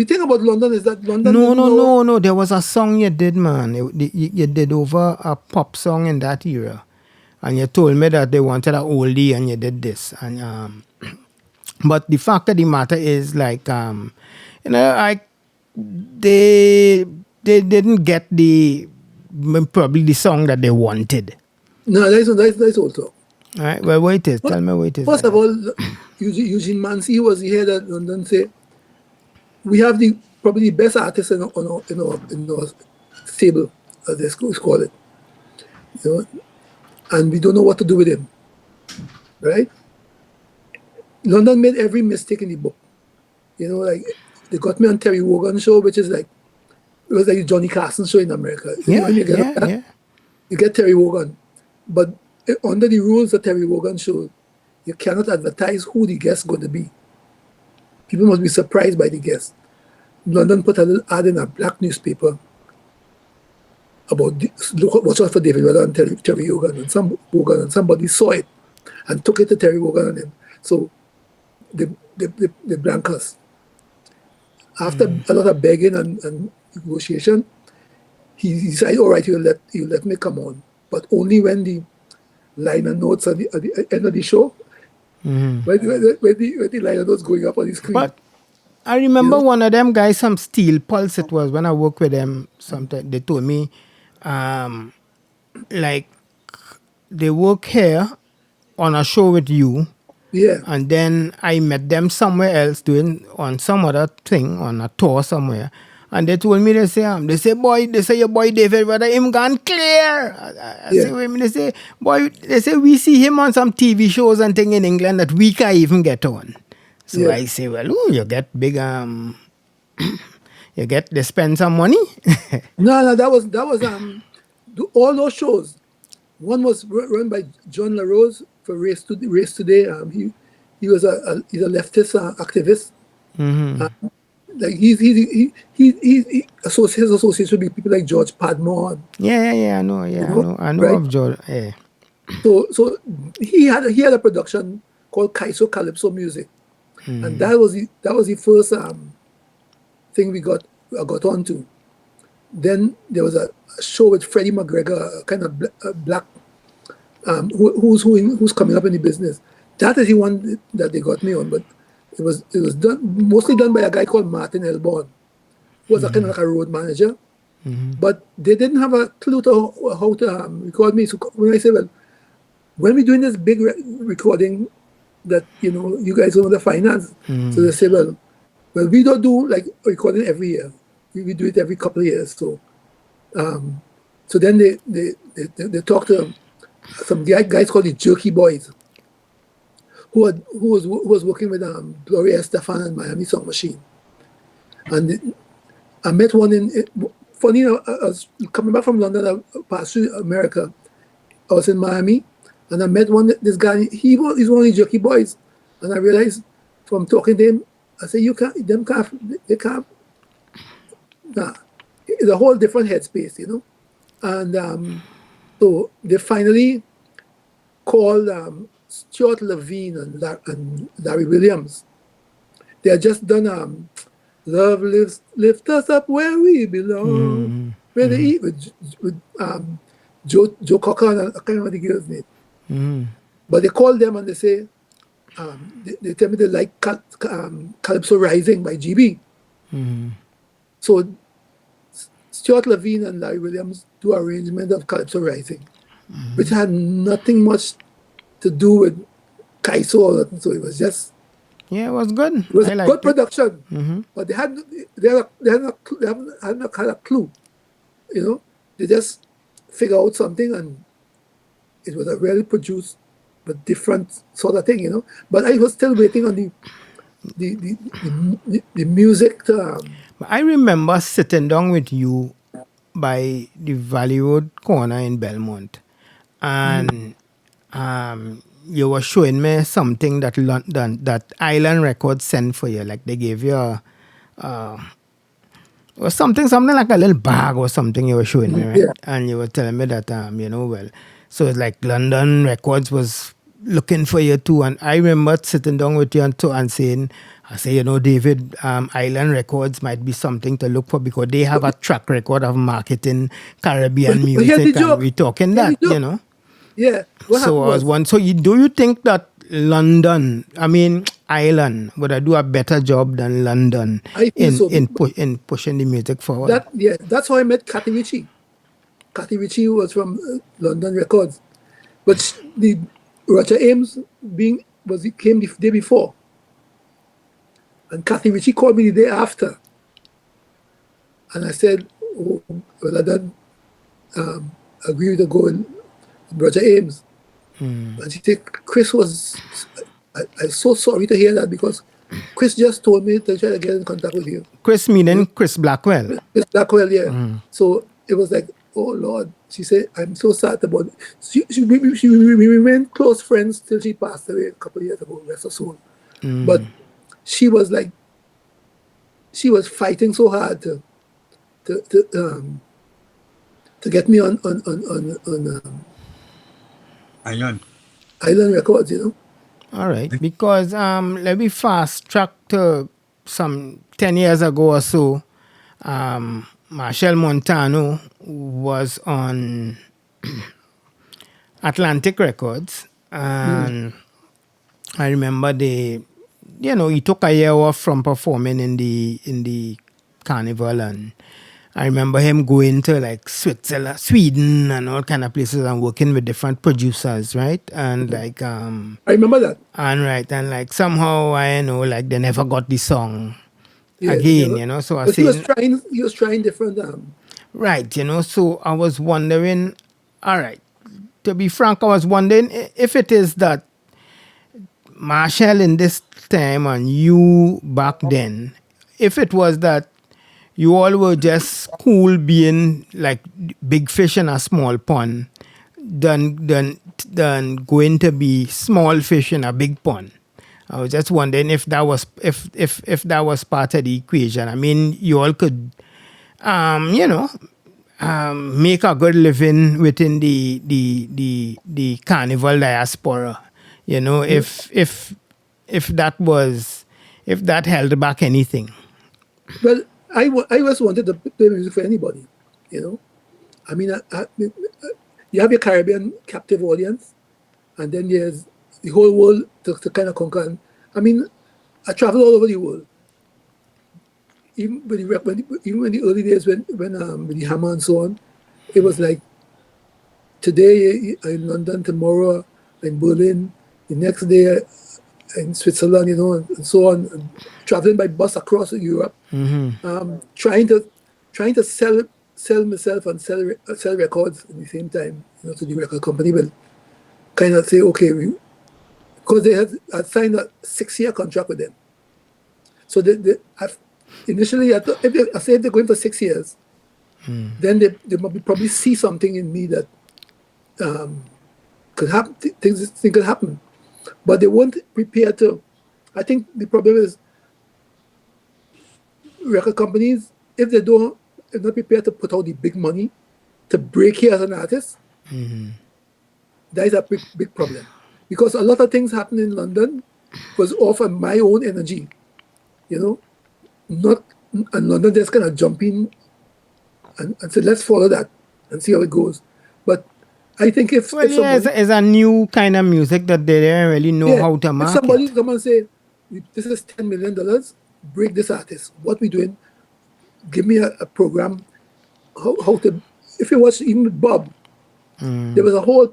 thing about London is that London... No. There was a song you did, man. You did over a pop song in that era. And you told me that they wanted an oldie and you did this. And but the fact of the matter is, like, they didn't get probably the song that they wanted. No, that's all talk. All right, well, wait it. Tell me what it is. First of all, Eugene Mancy was the head at London say, we have probably the best artists in our stable, as they call it. you know, and we don't know what to do with him, right? London made every mistake in the book. You know, like they got me on Terry Wogan show, which is like it was like the Johnny Carson show in America. Yeah, When you get on yeah, that, yeah. you get Terry Wogan, but under the rules of Terry Wogan show, you cannot advertise who the guest going to be. People must be surprised by the guest. London put a little ad in a black newspaper about watch out for David Rudder and Terry Wogan, and somebody saw it and took it to Terry Wogan and him. So they blank us. After a lot of begging and negotiation, he decided, all right, you let me come on, but only when the liner notes at the end of the show, when the liner notes going up on the screen. But I You remember know? one of them guys, some Steel Pulse it was, when I worked with them, sometimes they told me, like, they work here on a show with you, Yeah, and then I met them somewhere else doing on some other thing, on a tour somewhere. And they told me, they say, your boy David Rudder, him gone clear. I say, yeah, wait a minute, they say, boy, they say, we see him on some TV shows and thing in England that we can't even get on. So yeah. I say, well, ooh, you get big, they spend some money. No, that was all those shows. One was run by John LaRose for Race Today. He's a leftist activist. Like he his association with people like George Padmore. Yeah, You know, I know right? of Joe. Yeah. So he had a production called Kaiso Calypso Music, and that was the first thing we got onto. Then there was a show with Freddie McGregor, a kind of black who's coming up in the business. That is the one that they got me on, but it was mostly done by a guy called Martin Elborn, who was a kind of like a road manager. But they didn't have a clue to how to record me. So when I say, well, when we're doing this big recording that you guys don't know the finance, so they say, well, we don't do like recording every year. We do it every couple of years. So then they talked to some guys called the Jerky Boys, who was working with Gloria Estefan and Miami Song Machine, and I met one funny enough, I was coming back from London, I passed through America. I was in Miami, and I met this guy. He's one of the Jerky Boys, and I realized from talking to him, I said, they can't. Nah, it's a whole different headspace. And so they finally called Stuart Levine and Larry Williams. They had just done Love Lift Us Up Where We Belong, where they eat with Joe Cocker and I can't remember the girl's name. But they called them and they say, they tell me they like Calypso Rising by GB. So Stuart Levine and Larry Williams do arrangement of Calypso Rising, which had nothing much to do with Kaiso or nothing. So it was just Yeah, it was good. it was I a liked good production, but they haven't had a clue. They just figure out something, and it was a really produced but different sort of thing. But I was still waiting on the music to. I remember sitting down with you by the Valley Road corner in Belmont, and you were showing me something that London, that Island Records sent for you. Like they gave you or something like a little bag or something you were showing me, right? Yeah. And you were telling me that, well, so it's like London Records was looking for you too. And I remember sitting down with you and saying, David, Island Records might be something to look for because they have a track record of marketing Caribbean But here's the music, and joke. we're talking Here's that, the joke. Yeah. What So happened I was was, one. So do you think that Ireland, would I do a better job than London I feel so. in pushing the music forward? That's how I met Cathy Ritchie. Cathy Ritchie was from London Records, but the Roger Ames came the day before, and Cathy Ritchie called me the day after, and I said, "Oh, well, I don't agree to go and Roger Ames. And she said, Chris was, I'm so sorry to hear that because Chris just told me to try to get in contact with you. Chris meaning Chris Blackwell. Chris Blackwell, yeah. So it was like, oh Lord. She said, I'm so sad about it. We remained close friends till she passed away a couple of years ago, rest her soul. But she was like, she was fighting so hard to get me on Island Records, you know. All right, because let me fast track to some 10 years ago or so. Marshall Montano was on Atlantic Records, and I remember he took a year off from performing in the carnival, and I remember him going to like Switzerland, Sweden, and all kind of places and working with different producers, right? And like I remember that. And like somehow they never got the song again, you know. So I but say he was trying different right, you know. So I was wondering, all right, to be frank, I was wondering if it is that Marshall in this time and you back then, if it was that you all were just cool being like big fish in a small pond than going to be small fish in a big pond. I was just wondering if that was if that was part of the equation. I mean, you all could make a good living within the carnival diaspora. You know, if that held back anything. Well, I always wanted to play music for anybody, you know. I mean, you have your Caribbean captive audience, and then there's the whole world to kind of conquer. And, I mean, I traveled all over the world. Even in the early days when with the hammer and so on, it was like today in London, tomorrow in Berlin, the next day in Switzerland, you know, and so on, and traveling by bus across Europe, trying to sell myself and sell records at the same time, you know, to the record company, but kind of say, okay, because I signed a 6-year contract with them. So initially, I thought if I said they're going for 6 years, then they probably see something in me that could happen. Things could happen, but they weren't prepared to. I think the problem is record companies, if they're not prepared to put out the big money to break here as an artist, that is a big problem. Because a lot of things happen in London was off of my own energy, you know. And London just kind of jump in and say, let's follow that and see how it goes. But I think if it's a new kind of music that they don't really know how to market. If somebody come and say, this is $10 million, break this artist. What we doing? Give me a program. How to? If you watch even with Bob, there was a whole.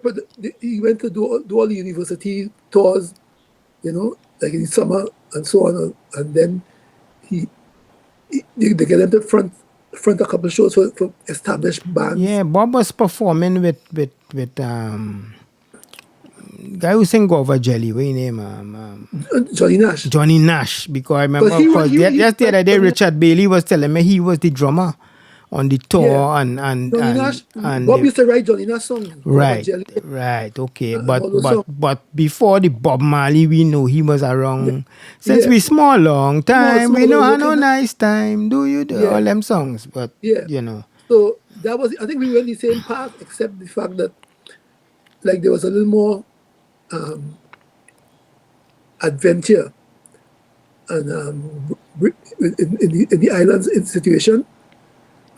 He went to do all the university tours, you know, like in the summer and so on, and then they get him to front a couple of shows for established bands. Yeah, Bob was performing with guy who sang Guava Jelly. What his name? Johnny Nash. Johnny Nash, because I remember just the other day Richard Bailey was telling me he was the drummer on the tour and Johnny Nash. Bob used to write Johnny Nash songs. Right, okay. But before the Bob Marley, we know he was around since we small long time. We know no nice time. Do you do all them songs? But you know. So that was, I think we were in the same path, except the fact that like there was a little more adventure and in the islands situation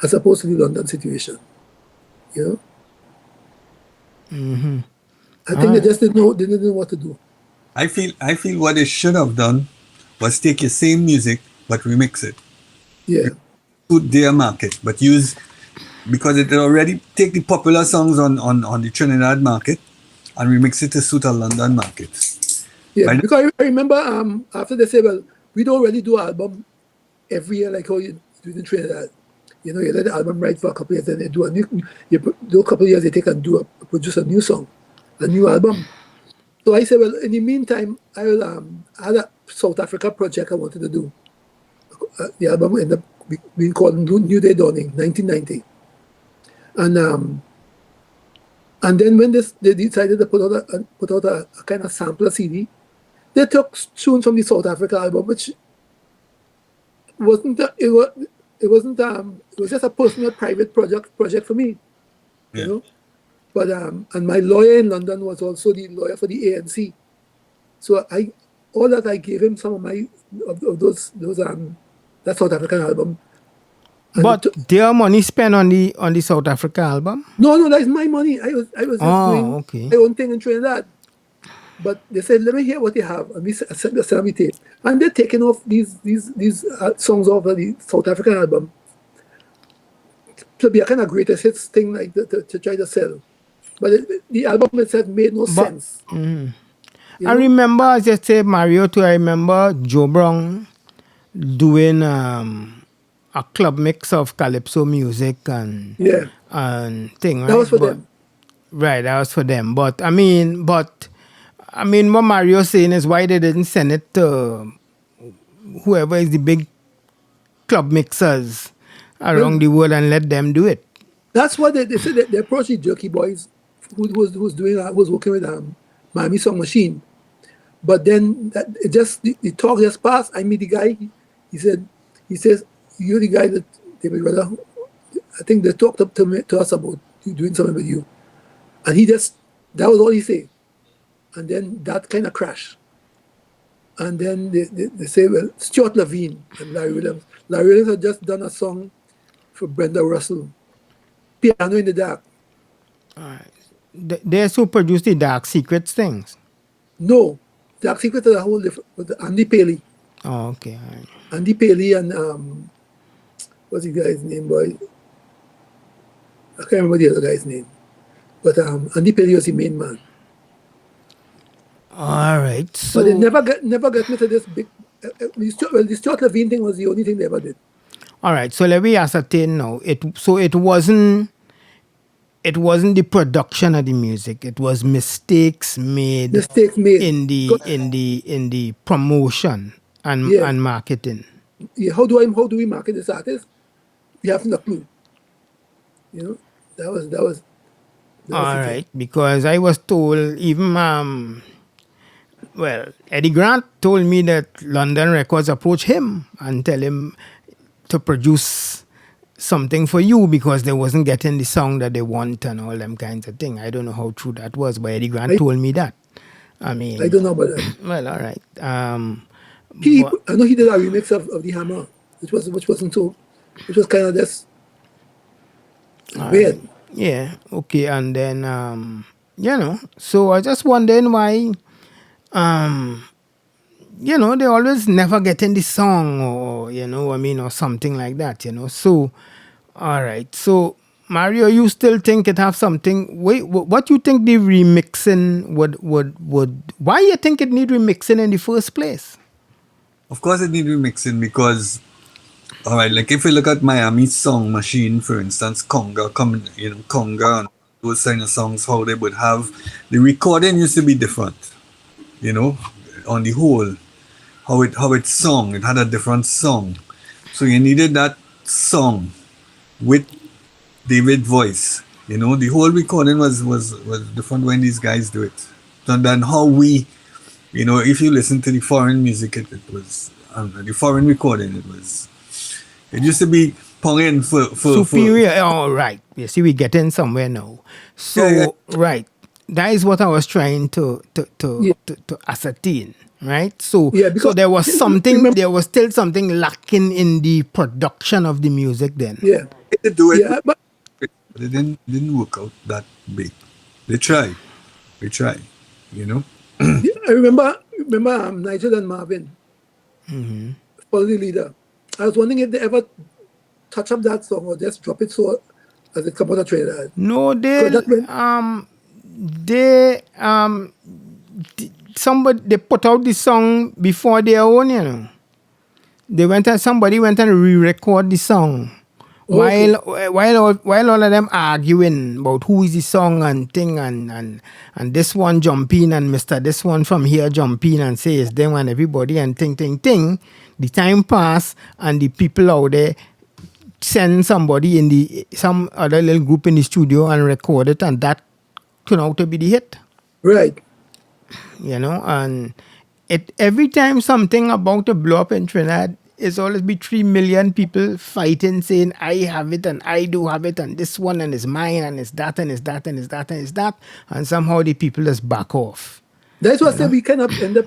as opposed to the London situation, you know. I think they just didn't know what to do. I feel what they should have done was take your same music but remix it. Yeah. Put their market, but because it already take the popular songs on the Trinidad market and remix it to suit a London market. Yeah, because I remember after they say, well, we don't really do an album every year like how you do in Trinidad. You know, you let the album ride for a couple of years, then they do a new, do a couple of years, they take and produce a new song, a new album. So I said, well, in the meantime, I had a South Africa project I wanted to do. The album ended up being called New Day Dawning, 1990. And then when they decided to put out a kind of sampler CD, they took tunes from the South Africa album, which wasn't it was just a personal private project for me, you know. But and my lawyer in London was also the lawyer for the ANC, so I gave him some of my of those that South African album. And but their money spent on the South Africa album? No, that's my money. I was just doing okay. my own thing in Trinidad. But they said, let me hear what you have. And we sent the tape. And they're taking off these songs off of the South African album to be a kind of greatest hits thing, like to try to sell. But the album itself made no sense. I remember, as you say, Mario, too, I remember Joe Brown doing a club mix of calypso music and thing, right? That was for them. Right, that was for them. But I mean, what Mario's saying is why they didn't send it to whoever is the big club mixers around the world and let them do it. That's what they said. They approached the Jerky Boys, who was working with Miami Song Machine. But then the talk just passed. I meet the guy. He says, you're the guy that David Rudder. I think they talked up to us about doing something with you. And that was all he said. And then that kind of crashed. And then they say, well, Stuart Levine and Larry Williams. Larry Williams had just done a song for Brenda Russell, Piano in the Dark. All right. They also produced the Dark Secrets things. No, Dark Secrets is a whole different. With Andy Paley. Oh, okay. All right. Andy Paley and what's the guy's name, boy? I can't remember the other guy's name. But Andy Paley was the main man. All right. So, but it never got me to this big. The Stuart Levine thing was the only thing they ever did. All right. So let me ascertain now. It wasn't the production of the music. It was mistakes made in the promotion and marketing. Yeah. How do we market this artist? We haven't a clue. You know, that was all right. Because I was told even Eddie Grant told me that London Records approached him and tell him to produce something for you because they wasn't getting the song that they want and all them kinds of things. I don't know how true that was, but Eddie Grant told me that. I mean, I don't know about that. Well, all right. I know he did a remix of the Hammer, which was kind of this weird. Yeah. Okay. And then so I was just wondering why. They always never get in the song or something like that, So, all right. So, Mario, you still think it have something? Wait, what you think the remixing would? Why you think it need remixing in the first place? Of course, it need remixing because, all right, like if you look at Miami Song Machine, for instance, Conga and those kind of songs, how they would have the recording used to be different. On the whole, how it sung, it had a different song. So you needed that song with David's voice. The whole recording was different when these guys do it. Than how we, if you listen to the foreign music, it was the foreign recording. It used to be ponging for superior. All right, you see, we getting somewhere now. So right. That is what I was trying to ascertain, right? So, so there was still something lacking in the production of the music then. Yeah, they do it, but it didn't work out that big. They tried, Yeah, I remember Nigel and Marvin, Follow the Leader. I was wondering if they ever touch up that song or just drop it so as it come out of Trinidad. No, they put out the song before their own, Somebody went and re-record the song While all of them arguing about who is the song and thing and this one jump in and Mr. This one from here jump in and say it's them and everybody and ting. The time pass and the people out there send somebody in some other little group in the studio and record it, and that turned out to be the hit. Right. And every time something about to blow up in Trinidad, it's always be 3 million people fighting, saying, I have it and I do have it and this one and it's mine and it's that and it's that and it's that and it's that. And somehow the people just back off. That's what I said we cannot end up,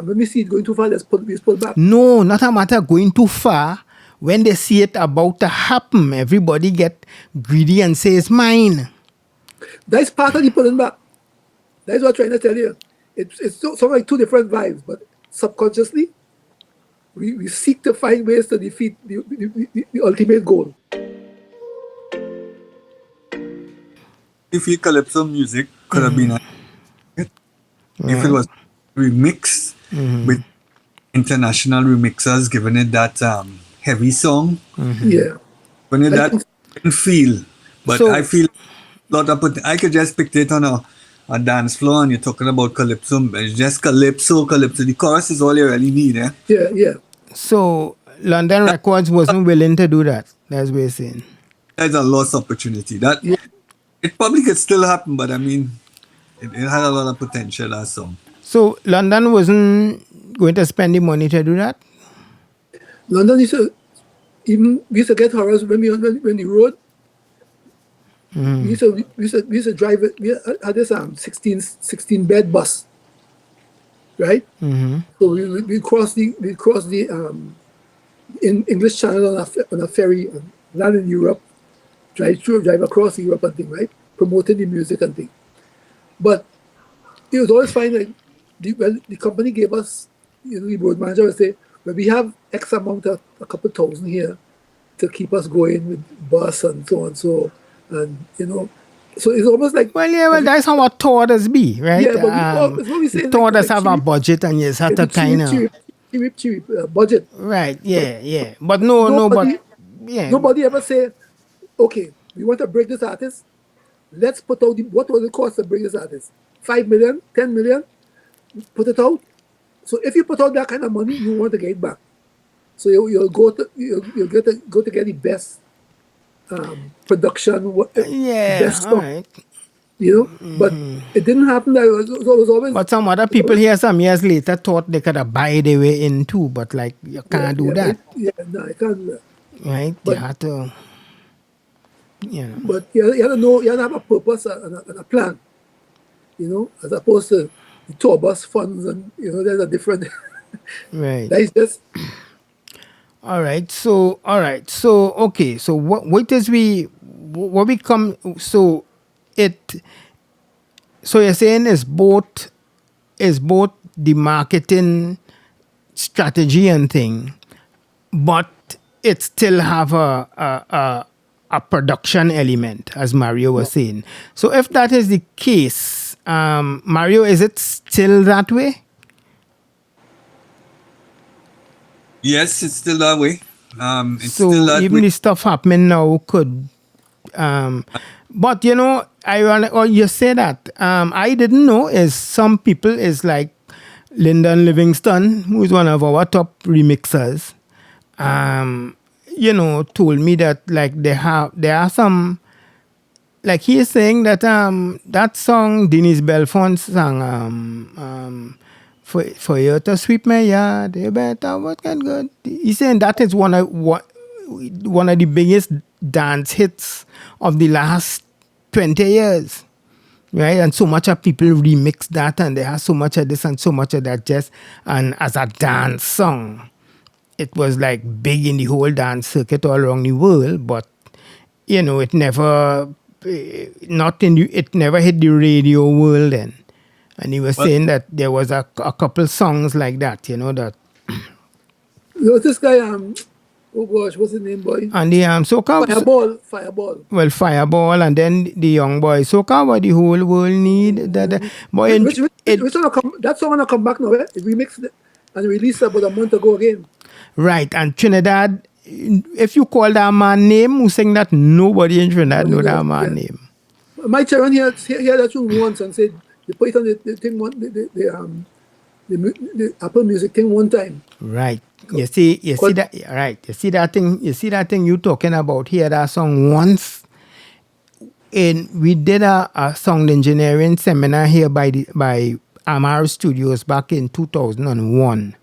when we see it going too far, let's pull back. No, not a matter of going too far. When they see it about to happen, everybody get greedy and say it's mine. That's part of the pulling back. That's what I'm trying to tell you. It's sort of like two different vibes, but subconsciously, we seek to find ways to defeat the ultimate goal. If your calypso music could have been a hit, if it was remixed with international remixers, giving it that heavy song, Yeah. when it that feel. But So- I feel I could just pick it on a dance floor and you're talking about calypso, but it's just calypso. The chorus is all you really need, eh? Yeah. So London Records wasn't willing to do that. That's what you're saying. That's a lost opportunity. That it probably could still happen, but I mean, it had a lot of potential, that song. So London wasn't going to spend the money to do that? London used to, we used to get horrors when we rode. We used to drive it. We had this 16 bed bus, right? So we cross the in English Channel on a ferry, land in Europe, drive across Europe and thing, right? Promoting the music and thing. But it was always fine. Like the company gave us, the road manager would say, well, we have X amount of a couple thousand here to keep us going with bus and so on and so it's almost like That's how our tours be, right? Yeah, but it's what we say, tours like have a budget and you just have to kind of cheap budget. right, yeah. But nobody ever say, okay, we want to break this artist. Let's put out what was the cost to break this artist? 5 million, 10 million, put it out. So if you put out that kind of money, you want to get it back. So you'll go to get the best production. Best all stuff, right. But it didn't happen. It was always. But some other people here some years later thought they could have buy their way in too, but like you can't do that. No, I can't do that. Right? You have to But you have to know, you have to have a purpose and a plan, as opposed to the tour bus funds and, there's a different, right. that is just. All right. So okay. So what we come, so you're saying is both the marketing strategy and thing, but it still have a production element, as Mario was saying. So if that is the case, Mario, is it still that way? Yes, it's still that way. It's so still that even way. the stuff happening now could, but ironic, or you say that, I didn't know is some people is like Lyndon Livingston, who is one of our top remixers, told me that like there are some, like he is saying that that song Denise Belfont sang, for you to sweep my yard, you better what can good. He's saying that is one of the biggest dance hits of the last 20 years. Right? And so much of people remix that and they have so much of this and so much of that and as a dance song. It was like big in the whole dance circuit all around the world, but it never it never hit the radio world then. And he was saying that there was a couple songs like that, that. There was this guy, oh gosh, what's his name, boy? And the soca. Fireball. Well, Fireball, and then the young boy soca, what the whole world need. Boy, Which one come? That song gonna come back now, eh? It remixed it and released about a month ago again. Right, and Trinidad if you call that man name who sing that, nobody in Trinidad know that man name. My children hear that tune once and said they put it on the thing one the Apple Music thing one time. Right. You see that right. You see that thing you talking about. Hear that song once. And we did a sound engineering seminar here by Amar Studios back in 2001,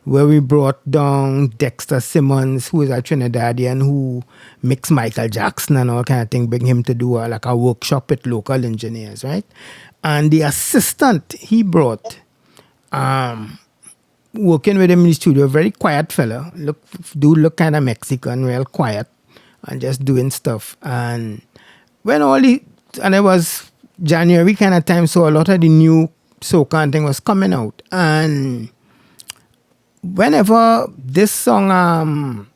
where we brought down Dexter Simmons, who is a Trinidadian who mixed Michael Jackson and all kind of thing, bring him to do like a workshop with local engineers, right? And the assistant he brought, working with him in the studio, very quiet fella, look kind of Mexican, real quiet, and just doing stuff. And when and it was January kind of time, so a lot of the new soca and thing was coming out. And whenever this song,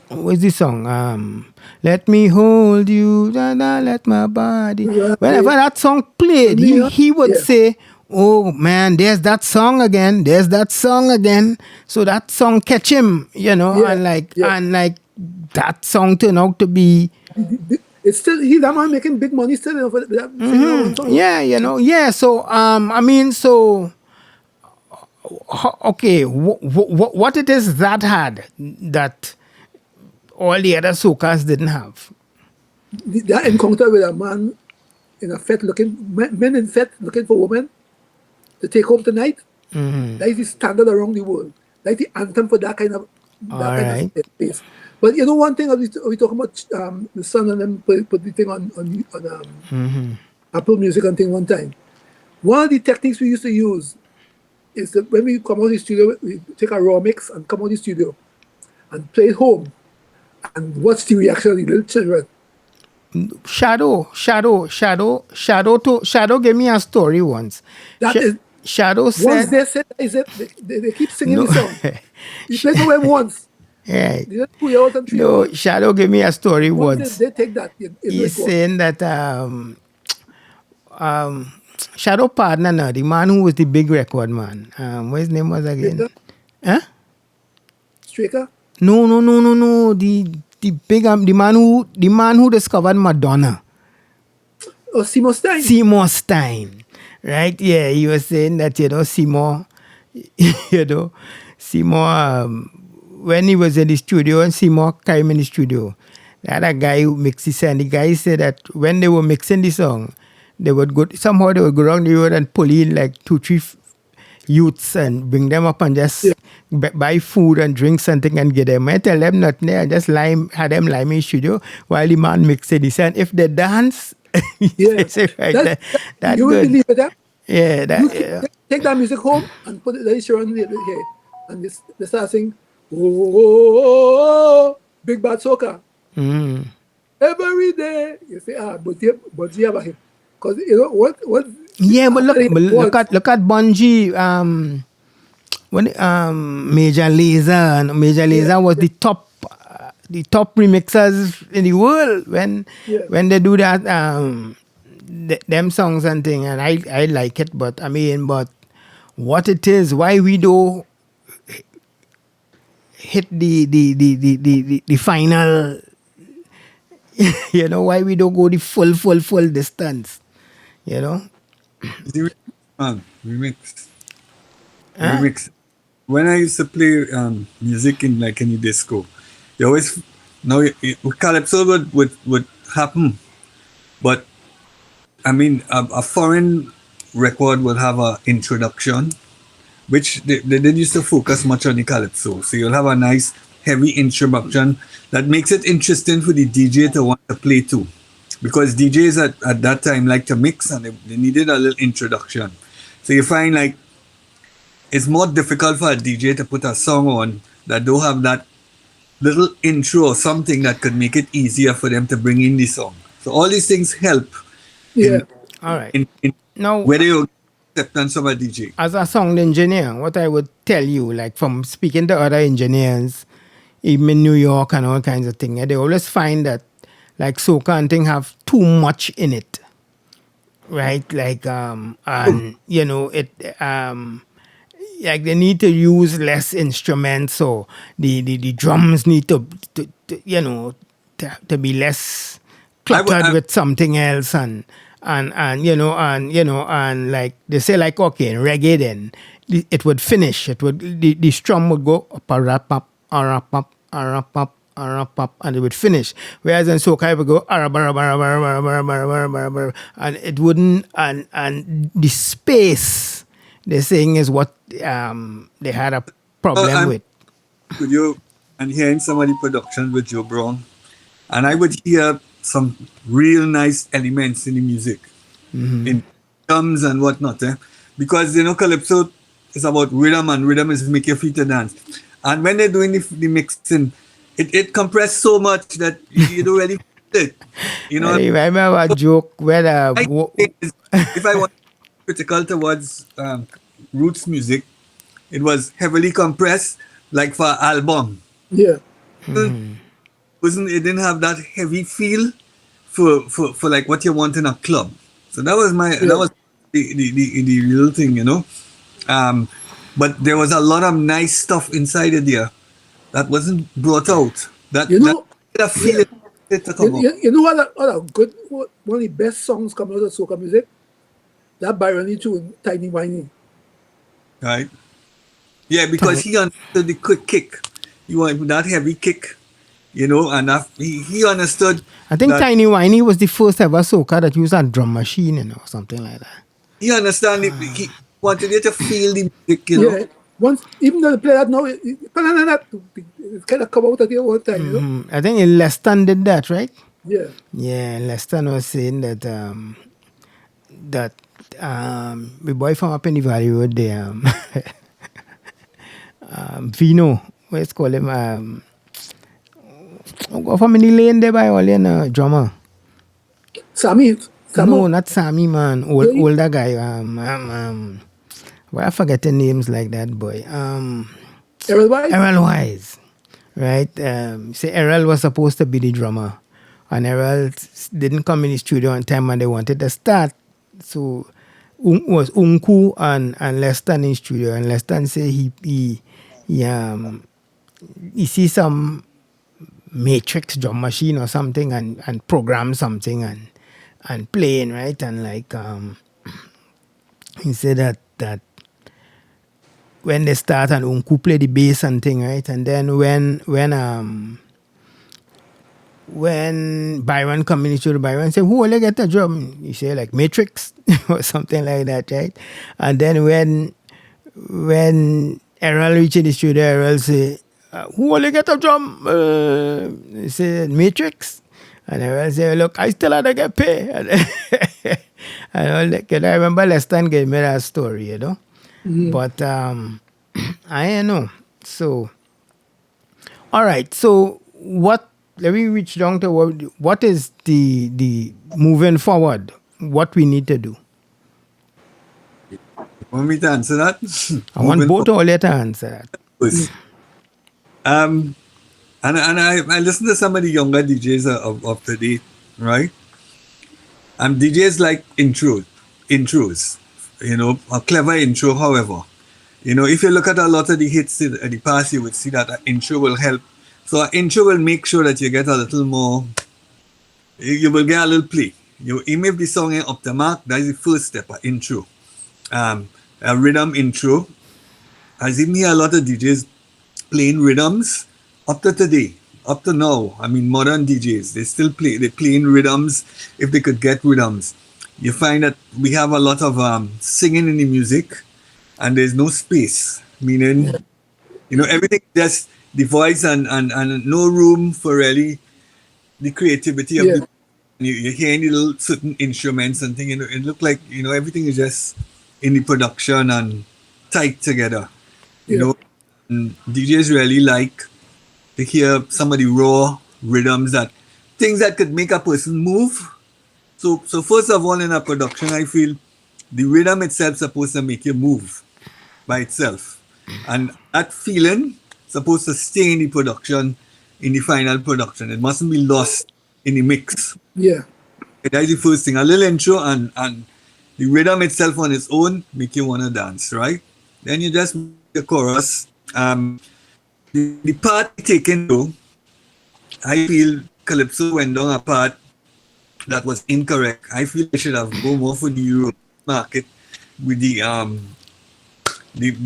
what's this song? Let me hold you, let my body. Whenever that song played, he would say, oh man, there's that song again. So that song catch him, and like that song turned out to be. It's still that man making big money still for that. Yeah. So okay, what it is that had that all the other soca's didn't have? That encounter with a man in a fete men in fete looking for women to take home tonight. That is the standard around the world. Like the anthem for that kind of space. But one thing we talk about the son and them put the thing on Apple Music and thing one time. One of the techniques we used to use is that when we come out of the studio, we take a raw mix and come out of the studio and play it home and watch the reaction of the little children. Shadow gave me a story once. Shadow said once they said they keep singing the song. You play for them once. Yeah. No, Shadow gave me a story once. They take that. He's saying that Shadow partner, the man who was the big record man. What his name was again? Huh? Straker? No. The big the man who discovered Madonna. Oh, Seymour Stein. Seymour Stein. Right? Yeah, he was saying that, Seymour, when he was in the studio and Seymour came in the studio, they had a guy who mixed the and the guy said that when they were mixing the song, they would go around the road and pull in like 2-3 youths and bring them up and just buy food and drink something and get them. I tell them nothing there and just had them lime in the studio while the man mixed the and if they dance, that's you good. Believe it, Yeah, take that music home and put it around the head and they start singing, oh, big bad soca. Every day you say, but you have him. Because what yeah, but look at Bungie, when Major Lazer was the top remixers in the world when they do that them songs and thing, and I like it, but what it is, why we do hit the final, why we don't go the full distance, Remix. When I used to play music in the disco, you always calypso would happen, but a foreign record would have an introduction, which they didn't used to focus much on the calypso. So you'll have a nice heavy introduction that makes it interesting for the DJ to want to play too. Because DJs at that time like to mix and they needed a little introduction. So you find it's more difficult for a DJ to put a song on that don't have that little intro or something that could make it easier for them to bring in the song. So all these things help. All right. Now, whether you acceptance of a DJ. As a sound engineer, what I would tell you, from speaking to other engineers, even in New York and all kinds of things, they always find that soca and thing have too much in it, right? like they need to use less instruments, so the drums need to you know to be less cluttered with something else, and and like they say, like, okay, in reggae, then it would finish, the strum would go up, up, up, up, up, up, and it would finish. Whereas in soca it would go and it wouldn't, and the space they're saying is what they had a problem with. Could you and hearing some of the production with Joe Brown, and I would hear some real nice elements in the music, in drums and whatnot, because calypso is about rhythm, and rhythm is make your feet to dance. And when they're doing the mixing, it compressed so much that you don't really feel it. I remember a joke where if I was critical towards roots music, it was heavily compressed, like for an album. Yeah. It didn't have that heavy feel for like what you want in a club. So that was that was the real thing, but there was a lot of nice stuff inside of there that wasn't brought out. That feel to come out. You know what a good, one of the best songs coming out of soca music? That Byron tune, Tiny Whiny. Right? Yeah, because he understood the quick kick. He wanted that heavy kick, and he understood. I think Tiny Whiny was the first ever soca that used a drum machine, or something like that. He understand it. He wanted you to feel the music, Yeah. Once, even though they play that now, it kind of come out at the one time, I think Leston did that, right? Yeah. Yeah, Leston was saying that the boy from up in the Valley Road there, Vino, what's called him? Go from in the lane there by all drummer. Sammy. No, not Sammy, man. Older guy. Well, I forget the names like that, boy. Errol Wise? Errol Wise. Right? Say Errol was supposed to be the drummer. And Errol didn't come in the studio on time and they wanted to start. So was Unku and Leston in studio. And Leston say he sees some matrix drum machine or something and program something and playing, right? And like he said that when they start and Unku play the bass and thing, right? And then when Byron come in the studio, Byron say, who will I get the drum? You say like Matrix or something like that, right? And then when Errol reach in the studio, Errol say, who will I get the drum? He said Matrix. And Errol say, look, I still have to get paid. And all that. I remember Leston gave me that story, But I don't know. So, all right. So let me reach down to what is the moving forward, what we need to do. Want me to answer that? I want both of you to answer that. And I listen to some of the younger DJs of today, right? DJs like intros, a clever intro, however. If you look at a lot of the hits in the past, you would see that an intro will help. So an intro will make sure that you get a little more, you will get a little play. Even if the song ain't up to mark, that is the first step, an intro. A rhythm intro. I've even hear a lot of DJs playing rhythms up to today, up to now. I mean, modern DJs, they're playing rhythms if they could get rhythms. You find that we have a lot of singing in the music and there's no space, meaning, everything just the voice and no room for really the creativity of the, you're hearing little certain instruments and things, it look like, everything is just in the production and tight together, and DJs really like to hear some of the raw rhythms, things that could make a person move. So first of all, in a production, I feel the rhythm itself is supposed to make you move by itself. And that feeling is supposed to stay in the production, in the final production. It mustn't be lost in the mix. Yeah. That's the first thing. A little intro and the rhythm itself on its own make you want to dance, right? Then you just make the chorus. The part taken though, I feel Calypso went down a part that was incorrect. I feel they should have go more for the Europe market with the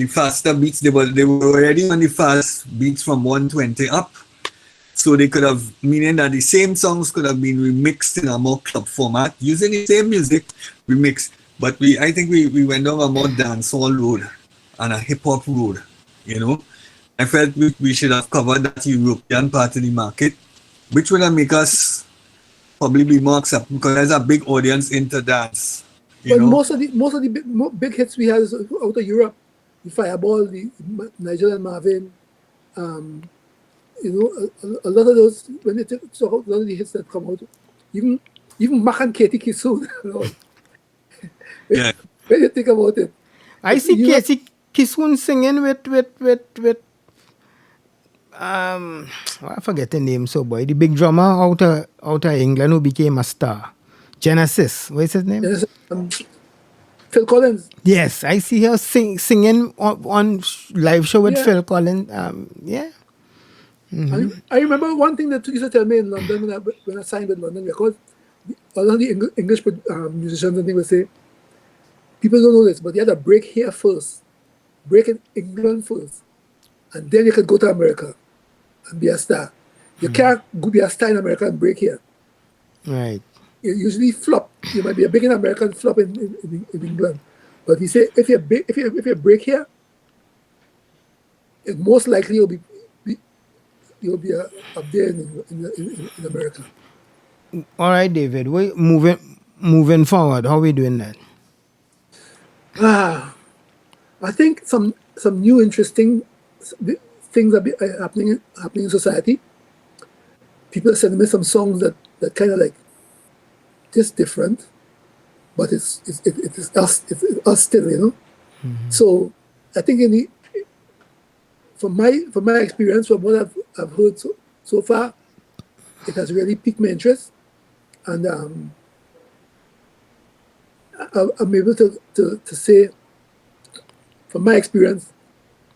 faster beats. They were already on the fast beats from 120 up. So they could have, meaning that the same songs could have been remixed in a more club format using the same music remixed. But I think we went down a more dancehall road and a hip hop road. You know, I felt we should have covered that European part of the market, which would have make us probably be more acceptable because there's a big audience into dance. You But know, most of the big hits we had is out of Europe. The Fireball, the Nigel and Marvin. You know, a lot of those when they took so a lot of the hits that come out, even Mach and Katie Kisun. You know, yeah. when you think about it, I see Europe, Casey Kisun singing with I forget the name, so boy, the big drummer out of England who became a star. Genesis, what's his name? there's, Phil Collins. Yes, I see her singing on live show with Yeah. Phil Collins. Yeah. I remember one thing that used to tell me in London when I signed with London Records, a lot of the English musicians and things would say, people don't know this, but you had to break here first, break in England first, and then you could go to America and be a star. You can't go be a star in America and break here. Right. You usually flop. You might be a big in America and flop in England. But he say if you break here, it most likely you'll be up there in America. All right, David. We moving forward. How we doing that? I think some new interesting things are happening in society. People are sending me some songs that kind of like just different, but it is us still, you know. So I think from my experience, from what I've heard so far, it has really piqued my interest, and I'm able to say, from my experience,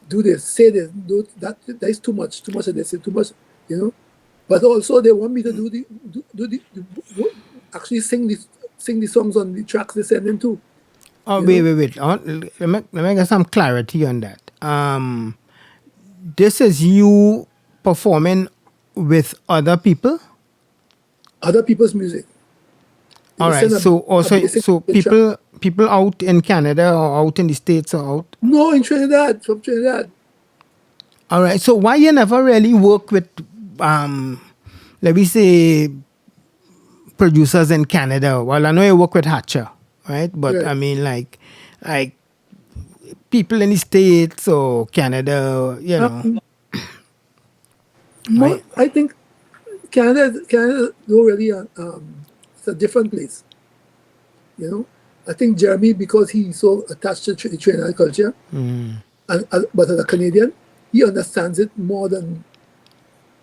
do this, say this, do that. That is too much of this, too much, you know. But also they want me to actually sing the songs on the tracks they send in too. Oh, You wait. Let me get some clarity on that. This is you performing with other people. Other people's music. All They right. send So also, basic so track. people out in Canada or out in the States or out. No, in Trinidad, from Trinidad. All right. So why you never really work with, let me say, producers in Canada? Well, I know you work with Hatcher, right? But Right. I mean, like people in the States or Canada, you know. Right? I think Canada don't really it's a different place. You know, I think Jeremy, because he's so attached to Trinidad culture, but as a Canadian, he understands it more than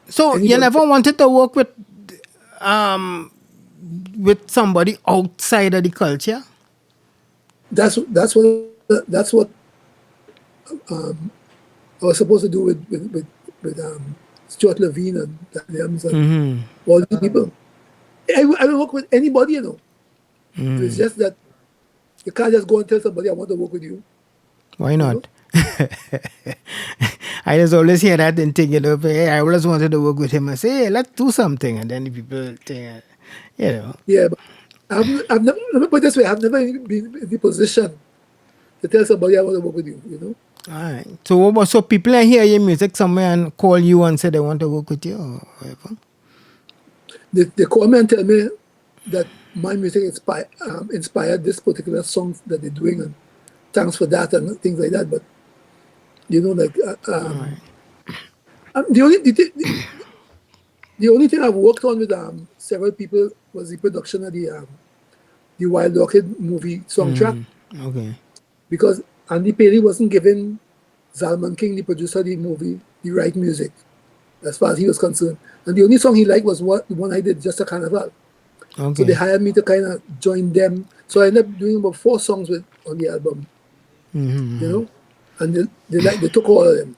So you anybody. never wanted to work with somebody outside of the culture? That's what I was supposed to do with Stuart Levine and Dan Williams and all these people. I will work with anybody, you know. It's just that you can't just go and tell somebody I want to work with you. Why not? I just always hear that and think, hey, I always wanted to work with him. I say, hey, let's do something. And then the people think, you know. Yeah, but I've never, let me put it this way, I've never been in the position to tell somebody I want to work with you, you know. All right. So people hear your music somewhere and call you and say they want to work with you or whatever? They call me and tell me that my music inspired this particular song that they're doing, and thanks for that and things like that. But you know, like the only thing I've worked on with several people was the production of the Wild Orchid movie soundtrack, Okay. because Andy Paley wasn't giving Zalman King, the producer of the movie, the right music as far as he was concerned. And the only song he liked was the one I did, Just a Carnival. Okay. So they hired me to kind of join them. So I ended up doing about 4 songs on the album, you know. and they took all of them.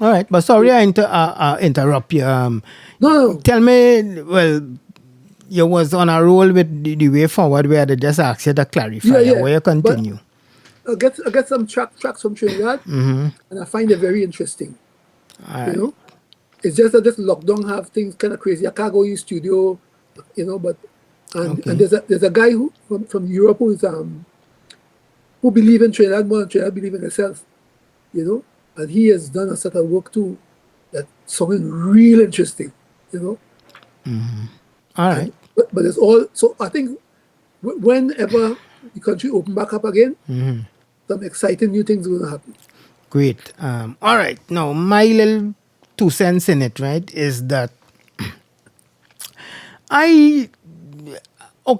All right, but sorry I interrupt you. No, Tell me, well, you was on a roll with the way forward where they just asked you to clarify. yeah. Where you continue? But I get some tracks from Trinidad, and I find it very interesting. All You right. know, it's just that this lockdown have things kind of crazy. I can't go in studio, but and Okay. and there's a guy who from Europe who believe in Trinidad more than Trinidad believe in itself, and he has done a set of work too that something real interesting, All right. and but it's all so I think whenever the country open back up again, some exciting new things are going to happen. Great. All right. Now, my little 2 cents in it, right, is that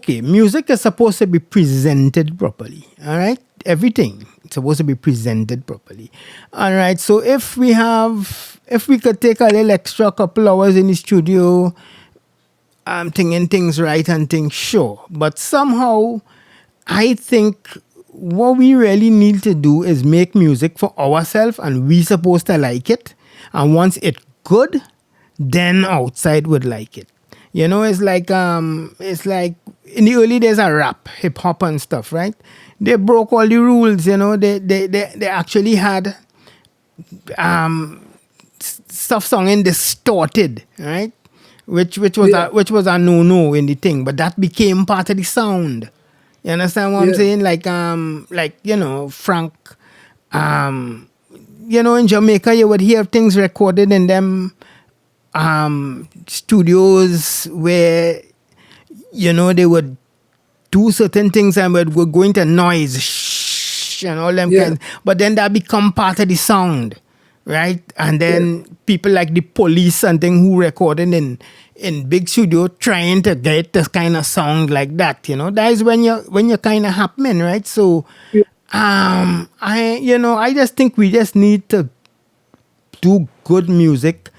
music is supposed to be presented properly. All right. Everything is supposed to be presented properly. All right. So if we could take a little extra couple hours in the studio, thinking things right and things sure. But somehow, I think what we really need to do is make music for ourselves, and we supposed to like it. And once it's good, then outside would like it. It's like in the early days of rap, hip hop and stuff, right? They broke all the rules. They actually had stuff singing distorted, right? Which was Yeah. which was a no in the thing, but that became part of the sound. You understand what I'm Yeah. saying? Frank, in Jamaica you would hear things recorded in them studios where they would do certain things and would go into noise and all them Yeah. kinds, but then that become part of the sound, right? And then people like the Police and thing who recorded in big studio trying to get this kind of sound like that, that is when you're kind of happening, right? So Yeah. I just think we just need to do good music.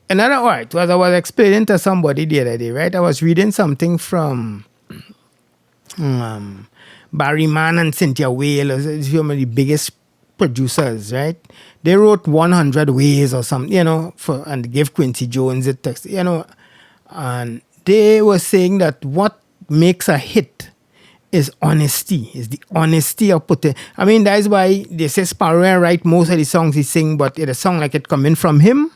Another, all right, as I was explaining to somebody the other day, right? I was reading something from Barry Mann and Cynthia Whale, some of the biggest producers, right? They wrote 100 Ways or something, and give Quincy Jones the text, and they were saying that what makes a hit is honesty, is the honesty of putting. I mean, that's why they say Sparrow write most of the songs he sing, but it's a song like it coming from him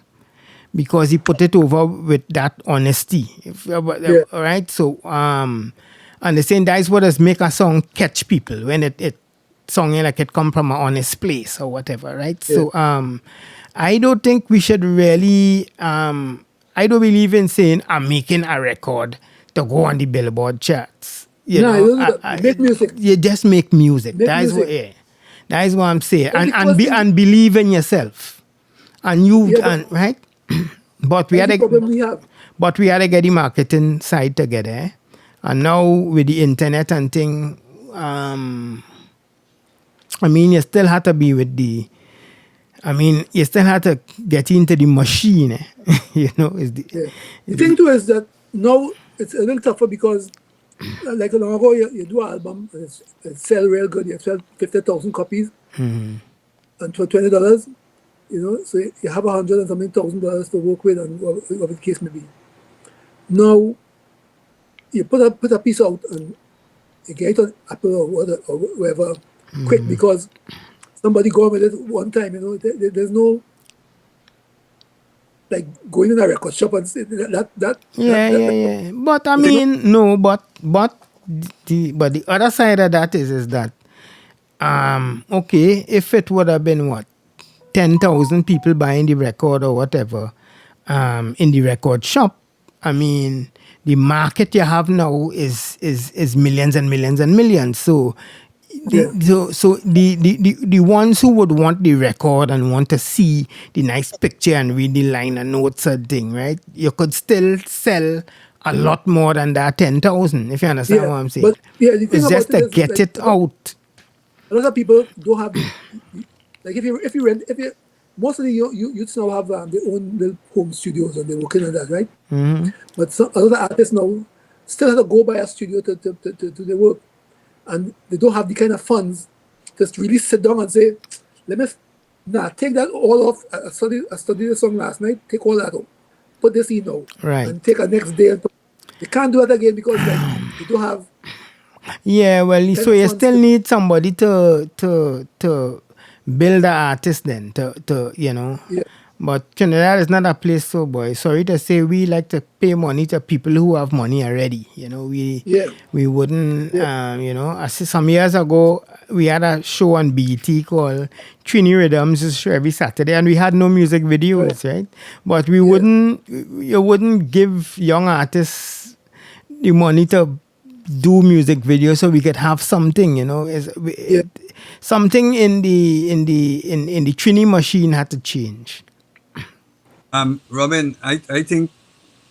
because he put it over with that honesty. All right, so and they're saying that's what does make a song catch people when it songing like it come from an honest place or whatever, right? Yeah. So I don't think we should really I don't believe in saying I'm making a record to go on the Billboard charts. No, I don't do that. Make music. You just make music. Make That is what, music. that is what I'm saying. Well, And believe in yourself. And you Yeah, and right. But we That's had the problem we have. but we had to get the marketing side together. And now with the internet and thing, you still have to be with the. You still have to get into the machine. Is the. Yeah. The thing too is that now it's a little tougher because like long ago you do an album and it sell real good. You sell 50,000 copies and for $20, so you have $100 and something $1,000 to work with and whatever the case may be. Now you put a piece out and you get it on Apple or whatever quick because somebody go with it one time. There's no like going in a record shop and say that. Yeah. But I mean, no, but the other side of that is that okay, if it would have been what 10,000 people buying the record or whatever in the record shop, the market you have now is millions and millions and millions. So the ones who would want the record and want to see the nice picture and read the liner notes and thing, right? You could still sell a lot more than that 10,000, if you understand what I'm saying. But the thing it's about just to it is, get like, it out. A lot of people don't have like if you rent most of the youths now have their own little home studios and they're working on that, right? Mm-hmm. But a lot of artists now still have to go by a studio to do their work, and they don't have the kind of funds to really sit down and say, let me Nah, take that all off. I studied the song last night. Take all that out. Put this in now. Right. And take a next day. You can't do it again because like you don't have Yeah, well, so 10 you funds. still need somebody to build the artist then, to you know. Yeah. But Trinidad is not a place, so boy. Sorry to say, we like to pay money to people who have money already. You know, Yeah. we wouldn't. Yeah. You know, some years ago, we had a show on BET called Trini Rhythms, it's show every Saturday, and we had no music videos, right? But we wouldn't. You wouldn't give young artists the money to do music videos so we could have something, you know. Something in the Trini machine had to change. Robin, I think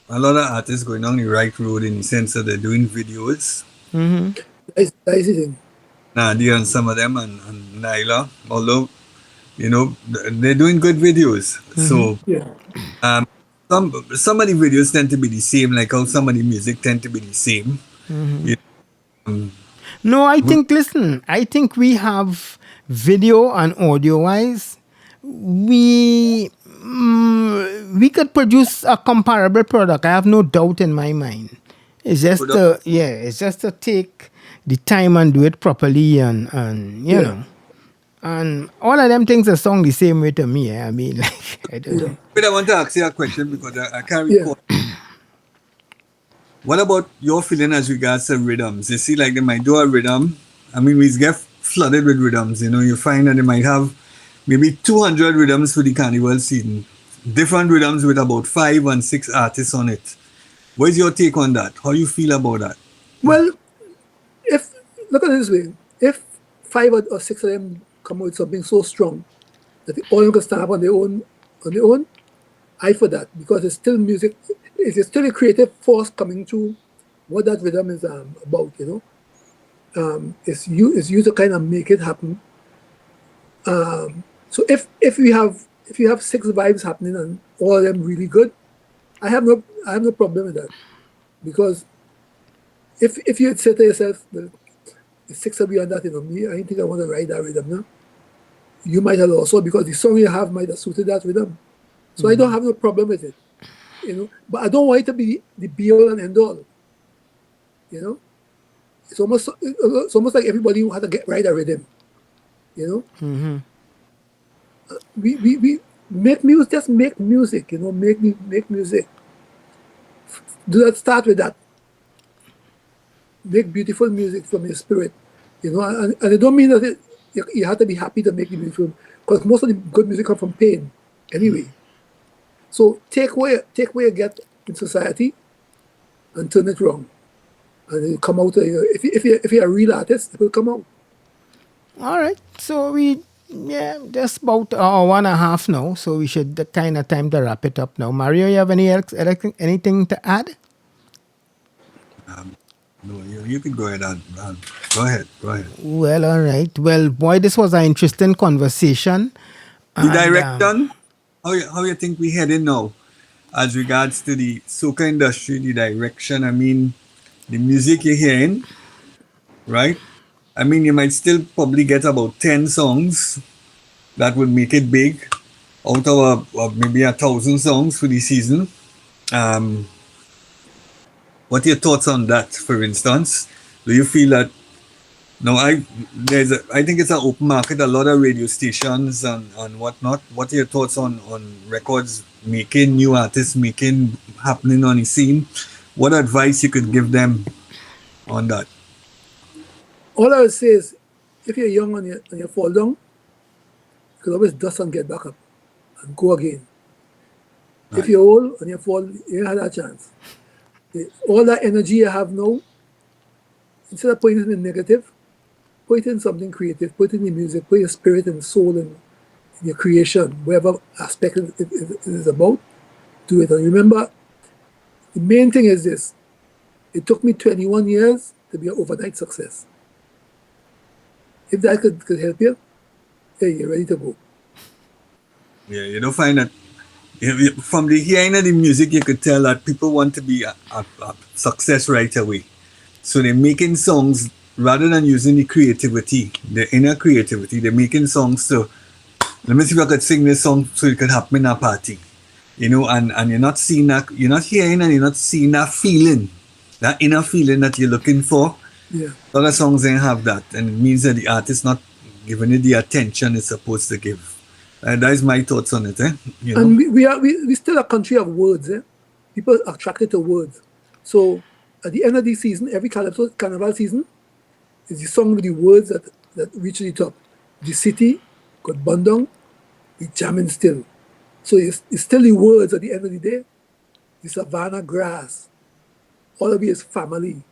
a lot of artists going on the right road in the sense that they're doing videos. That's the thing. Nadia and some of them and Naila, although, you know, they're doing good videos. So Yeah. some of the videos tend to be the same, like how some of the music tend to be the same. You No, I think, listen, I think we have video and audio wise, we could produce a comparable product. I have no doubt in my mind. It's just it's just to take the time and do it properly and you know. And all of them things are sung the same way to me. I mean, like, I don't know. But I want to ask you a question because I can't recall. What about your feeling as regards to rhythms? You see, like they might do a rhythm. I mean, we get flooded with rhythms. You know, you find that they might have maybe 200 rhythms for the carnival season. Different rhythms with about 5 and 6 artists on it. What's your take on that? How you feel about that? Well, look at it this way, if 5 or 6 of them come out with something so strong that all of them can stand up on their own, I for that, because it's still music. It's still a creative force coming through what that rhythm is about, you know. It's you to kind of make it happen. So if you have 6 vibes happening and all of them really good, I have no problem with that, because if you had said to yourself, well, the 6 of you on that, you know, me, I think I want to ride that rhythm now. You might have also, because the song you have might have suited that rhythm. So I don't have no problem with it, you know. But I don't want it to be the be all and end all, you know. It's almost like everybody who had to ride a rhythm, you know. We make music, just make music, you know. Make music. Do not start with that. Make beautiful music from your spirit, you know. And it don't mean that you have to be happy to make the beautiful, because most of the good music come from pain, anyway. So take where you get in society and turn it wrong, and it'll come out. If you're a real artist, it will come out. All right. So we just about an hour and a half now. So we should kind of time to wrap it up now. Mario, you have anything to add? No, you can go ahead and go ahead. Well, all right. Well, boy, this was an interesting conversation. The direction, how you think we heading now as regards to the soca industry, the direction? I mean, the music you're hearing, right? I mean, you might still probably get about 10 songs that would make it big out of maybe 1,000 songs for the season. What are your thoughts on that, for instance? Do you feel that I think it's an open market, a lot of radio stations and whatnot. What are your thoughts on records making, new artists happening on the scene? What advice you could give them on that? All I would say is, if you're young and you fall down, you can always dust and get back up and go again. Right. If you're old and you fall, you don't have that chance. All that energy you have now, instead of putting it in negative, put it in something creative, put it in the music, put your spirit and soul in your creation, whatever aspect it is about, do it. And remember, the main thing is this: it took me 21 years to be an overnight success. If that could help you, hey, you're ready to go. Yeah, you don't find that from the hearing of the music, you could tell that people want to be a success right away. So they're making songs rather than using the creativity, the inner creativity. They're making songs to let me see if I could sing this song so it could happen in a party. You know, and you're not seeing that, you're not hearing and you're not seeing that feeling, that inner feeling that you're looking for. Yeah. A lot of songs ain't have that, and it means that the artist not giving it the attention it's supposed to give. That is my thoughts on it, you know. And we still a country of words, eh? People are attracted to words. So at the end of the season, every carnival season is the song with the words that reach the top. The city got burned down, we jamming still. So it's still the words at the end of the day. The savannah grass, all of it is family.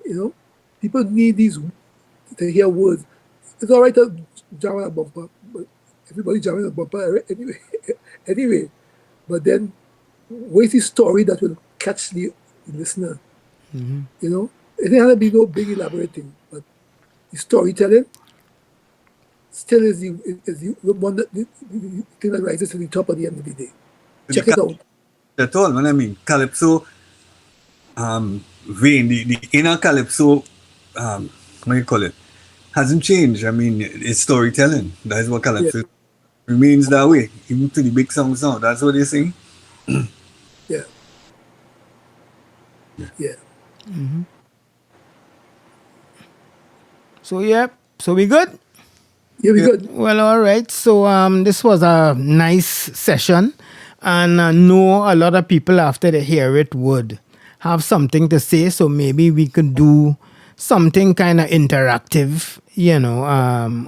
You know, people need these to hear words. It's all right to jam on a bumper, but everybody jamming a bumper anyway. Anyway, but then where's the story that will catch the listener? You know, it ain't gonna be no big elaborating, but the storytelling still is the one the thing that rises to the top at the end of the day. Check it out. At all, man. I mean, calypso vein, the inner calypso, what do you call it, hasn't changed. I mean, it's storytelling. That is what calypso remains that way, even to the big songs now. That's what they sing. Yeah. Yeah. So yeah, so we good? Yeah, we good. Well, all right. So this was a nice session, and I know a lot of people after they hear it would have something to say. So maybe we could do something kind of interactive,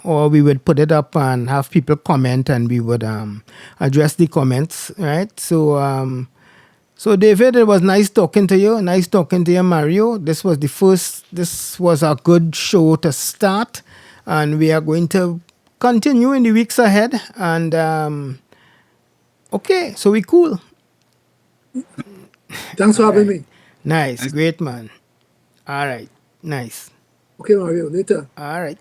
or we would put it up and have people comment, and we would address the comments, right? So David, it was nice talking to you. Nice talking to you, Mario. This was a good show to start, and we are going to continue in the weeks ahead. And okay, so we cool. Thanks for having me. Nice, great man. All right, nice. Okay, Mario, later. All right.